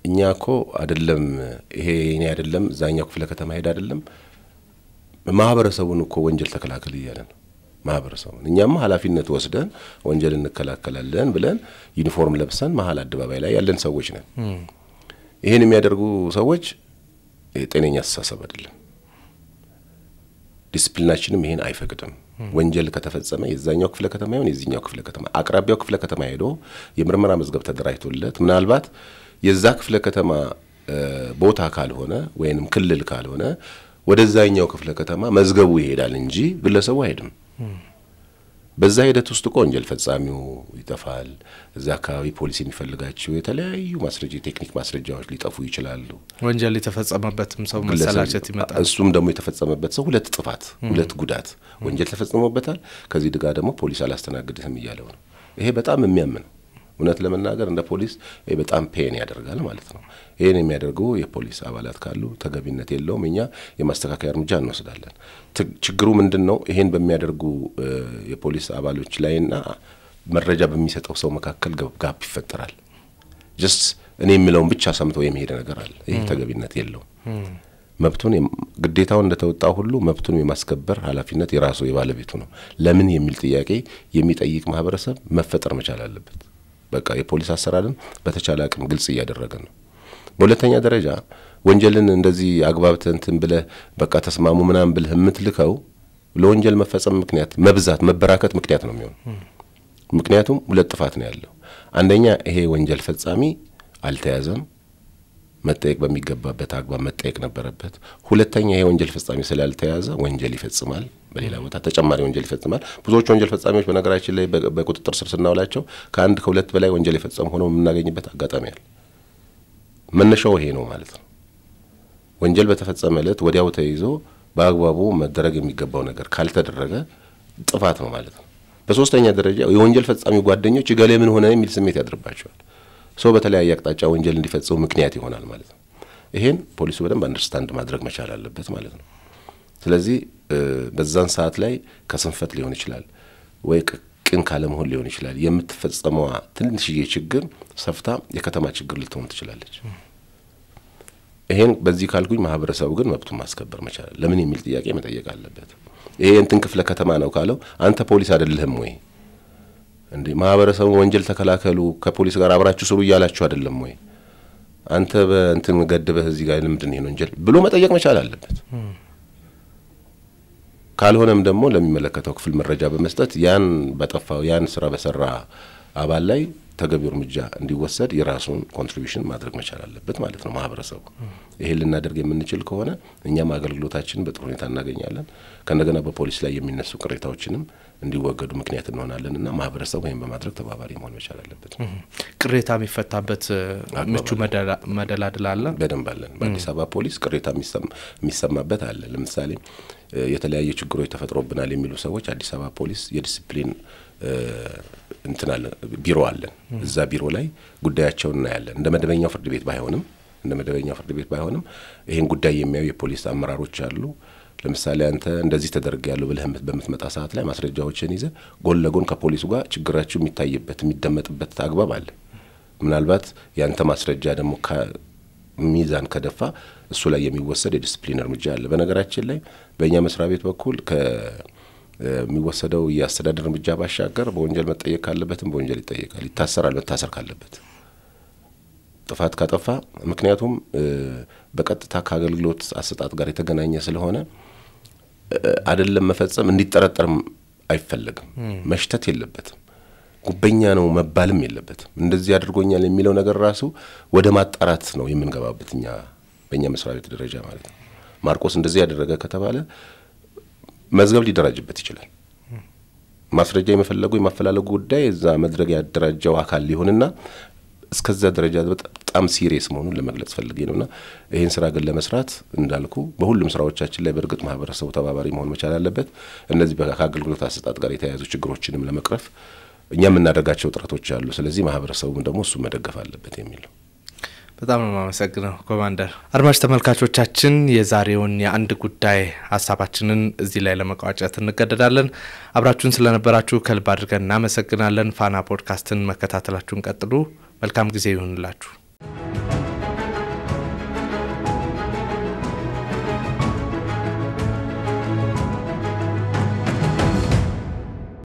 እኛኮ አይደለም ይሄ የኔ አይደለም ዛኛው ክፍለ ከተማ ሄዳ አይደለም ማህበረሰቡን እኮ ወንጀል ተከላከል ይያለን ማህበረሰቡን እኛም ኃላፊነት ወስደን ወንጀል እንከላከላለን ብለን ዩኒፎርም ለብሰን መሃል አደባባይ ላይ ያለን ሰዎች ነን ይሄን የሚያደርጉ ሰዎች ጤነኛ አስተሳሰብ አይደለም ዲስፕሊናችንም ይሄን አይፈቅድም ወንጀል ከተፈጸመ የዛኛው ክፍለ ከተማ ይሁን የዚህኛው ክፍለ ከተማ አቅራቢያው ክፍለ ከተማ ሄዶ የምርመራ መዝገብ ተደራጅቶለት ምናልባት የዛ ክፍለ ከተማ ቦታ ካልሆነ ወይንም ክልል ካልሆነ ወደዛኛው ክፍለ ከተማ መዝገቡ ይሄዳል እንጂ ግለሰቡ አይሄድም በዛ ሂደት ውስጥ ወንጀል ፈጻሚው ይጠፋል እዛ አካባቢ ፖሊስ የሚፈልጋቸው የተለያዩ ማስረጃ ቴክኒክ ማስረጃዎች ሊጠፉ ይችላሉ ወንጀል የተፈጸመበትም ሰው መሰላቸት ይመጣል እሱም ደግሞ የተፈጸመበት ሰው ሁለት ጥፋት ሁለት ጉዳት ወንጀል ተፈጽሞበታል ከዚህ ድጋ ደግሞ ፖሊስ አላስተናግድህም ይያለው ነው ይሄ በጣም የሚያምን እውነት ለመናገር እንደ ፖሊስ ይሄ በጣም ፔን ያደርጋል ማለት ነው ይሄን የሚያደርጉ የፖሊስ አባላት ካሉ ተገቢነት የለውም እኛ የማስተካከያ እርምጃ እንወስዳለን ችግሩ ምንድነው ይሄን በሚያደርጉ የፖሊስ አባሎች ላይና መረጃ በሚሰጠው ሰው መካከል ጋፕ ይፈጠራል just እኔ የሚለውን ብቻ ሰምተው የሚሄድ ነገር አለ ይሄ ተገቢነት የለውም መብቱን ግዴታውን እንደተወጣው ሁሉ መብቱን የማስከበር ኃላፊነት የራሱ የባለቤቱ ነው ለምን የሚል ጥያቄ የሚጠይቅ ማህበረሰብ መፈጠር መቻል አለበት በቃ የፖሊስ አሰራርን በተቻለ አቅም ግልጽ እያደረገ ነው በሁለተኛ ደረጃ ወንጀልን እንደዚህ አግባብተን ብለ በቃ ተስማሙ ምናም ብለ የምትልከው ለወንጀል መፈጸም ምክንያት መብዛት መበራከት ምክንያት ነው የሚሆነው ምክንያቱም ሁለት ጥፋት ነው ያለው አንደኛ ይሄ ወንጀል ፈጻሚ አልተያዘም መጠየቅ በሚገባበት አግባብ መጠየቅ ነበረበት ሁለተኛ ይሄ ወንጀል ፈጻሚ ስላልተያዘ ወንጀል ይፈጽማል በሌላ ቦታ ተጨማሪ ወንጀል ይፈጽማል ብዙዎች ወንጀል ፈጻሚዎች በነገራችን ላይ በቁጥጥር ስር ስናውላቸው ከአንድ ከሁለት በላይ ወንጀል የፈጸሙ ሆነው የምናገኝበት አጋጣሚ አለ መነሻው ይሄ ነው ማለት ነው ወንጀል በተፈጸመለት ወዲያው ተይዞ በአግባቡ መደረግ የሚገባው ነገር ካልተደረገ ጥፋት ነው ማለት ነው በሶስተኛ ደረጃ የወንጀል ፈጻሚ ጓደኞች ይገለ ምን ሆነ የሚል ስሜት ያድርባቸዋል ሰው በተለያየ አቅጣጫ ወንጀል እንዲፈጽሙ ምክንያት ይሆናል ማለት ነው ይሄን ፖሊሱ በደንብ አንደርስታንድ ማድረግ መቻል አለበት ማለት ነው ስለዚህ በዛን ሰዓት ላይ ከስንፈት ሊሆን ይችላል ወይ ቅን ካለመሆን ሊሆን ይችላል የምትፈጸመው ትንሽዬ ችግር ሰፍታ የከተማ ችግር ልትሆን ትችላለች ይሄን በዚህ ካልኩኝ ማህበረሰቡ ግን መብቱን ማስከበር መቻል ለምን የሚል ጥያቄ መጠየቅ አለበት ይሄ እንትን ክፍለ ከተማ ነው ካለው አንተ ፖሊስ አይደለህም ወይ እንዴ ማህበረሰቡ ወንጀል ተከላከሉ ከፖሊስ ጋር አብራችሁ ስሩ ይያላችሁ አይደለም ወይ አንተ በእንትን ገድበህ እዚህ ጋር ለምንድን ነው ወንጀል ብሎ መጠየቅ መቻል አለበት ካልሆነም ደግሞ ለሚመለከተው ክፍል መረጃ በመስጠት ያን በጠፋው ያን ስራ በሰራ አባል ላይ ተገቢው እርምጃ እንዲወሰድ የራሱን ኮንትሪቢዩሽን ማድረግ መቻል አለበት ማለት ነው ማህበረሰቡ ይሄ ልናደርግ የምንችል ከሆነ እኛም አገልግሎታችንን በጥሩ ሁኔታ እናገኛለን ከነገና በፖሊስ ላይ የሚነሱ ቅሬታዎችንም እንዲወገዱ ምክንያት እንሆናለንና ማህበረሰቡ ይሄን በማድረግ ተባባሪ መሆን መቻል አለበት ቅሬታ የሚፈታበት ምቹ መደላድል አለ በደንብ አለን በአዲስ አበባ ፖሊስ ቅሬታ የሚሰማበት አለ ለምሳሌ የተለያየ ችግሮች ተፈጥሮብናል የሚሉ ሰዎች አዲስ አበባ ፖሊስ የዲሲፕሊን እንትናል ቢሮ አለን እዛ ቢሮ ላይ ጉዳያቸውን እናያለን እንደ መደበኛው ፍርድ ቤት ባይሆንም ይሄን ጉዳይ የሚያዩ የፖሊስ አመራሮች አሉ ለምሳሌ አንተ እንደዚህ ተደርጋለሁ ብለህ በመትመጣ ሰዓት ላይ ማስረጃዎችን ይዘ ጎን ለጎን ከፖሊሱ ጋር ችግራችሁ የሚታይበት የሚደመጥበት አግባብ አለ ምናልባት ያንተ ማስረጃ ደግሞ ሚዛን ከደፋ እሱ ላይ የሚወሰድ የዲሲፕሊን እርምጃ አለ በነገራችን ላይ በእኛ መስሪያ ቤት በኩል የሚወሰደው ያስተዳደር እርምጃ ባሻገር በወንጀል መጠየቅ ካለበትም በወንጀል ይጠየቃል ይታሰራል መታሰር ካለበት ጥፋት ካጠፋ ምክንያቱም በቀጥታ ከአገልግሎት አሰጣጥ ጋር የተገናኘ ስለሆነ አይደለም መፈጸም እንዲጠረጠርም አይፈልግም መሽተት የለበትም ጉበኛ ነው መባልም የለበትም እንደዚህ አድርጎኛል የሚለው ነገር ራሱ ወደ ማጣራት ነው የምንገባበትኛ በእኛ መስሪያ ቤት ደረጃ ማለት ነው ማርቆስ እንደዚህ ያደረገ ከተባለ መዝገብ ሊደራጅበት ይችላል ማስረጃ የመፈለጉ የማፈላለጉ ጉዳይ እዛ መድረግ ያደራጀው አካል ሊሆንና እስከዛ ደረጃ በጣም ሲሪየስ መሆኑን ለመግለጽ ፈልጌ ነውና ይሄን ስራ ግን ለመስራት እንዳልኩ በሁሉም ስራዎቻችን ላይ በርግጥ ማህበረሰቡ ተባባሪ መሆን መቻል አለበት እነዚህ በአገልግሎት አሰጣጥ ጋር የተያያዙ ችግሮችንም ለመቅረፍ እኛም እናደርጋቸው ጥረቶች አሉ ስለዚህ ማህበረሰቡም ደግሞ እሱ መደገፍ አለበት የሚል ነው በጣም ነው ማመሰግነው ኮማንደር አድማጭ ተመልካቾቻችን የዛሬውን የአንድ ጉዳይ ሐሳባችንን እዚህ ላይ ለመቋጨት እንገደዳለን አብራችሁን ስለነበራችሁ ከልብ አድርገን እናመሰግናለን ፋና ፖድካስትን መከታተላችሁን ቀጥሉ መልካም ጊዜ ይሁንላችሁ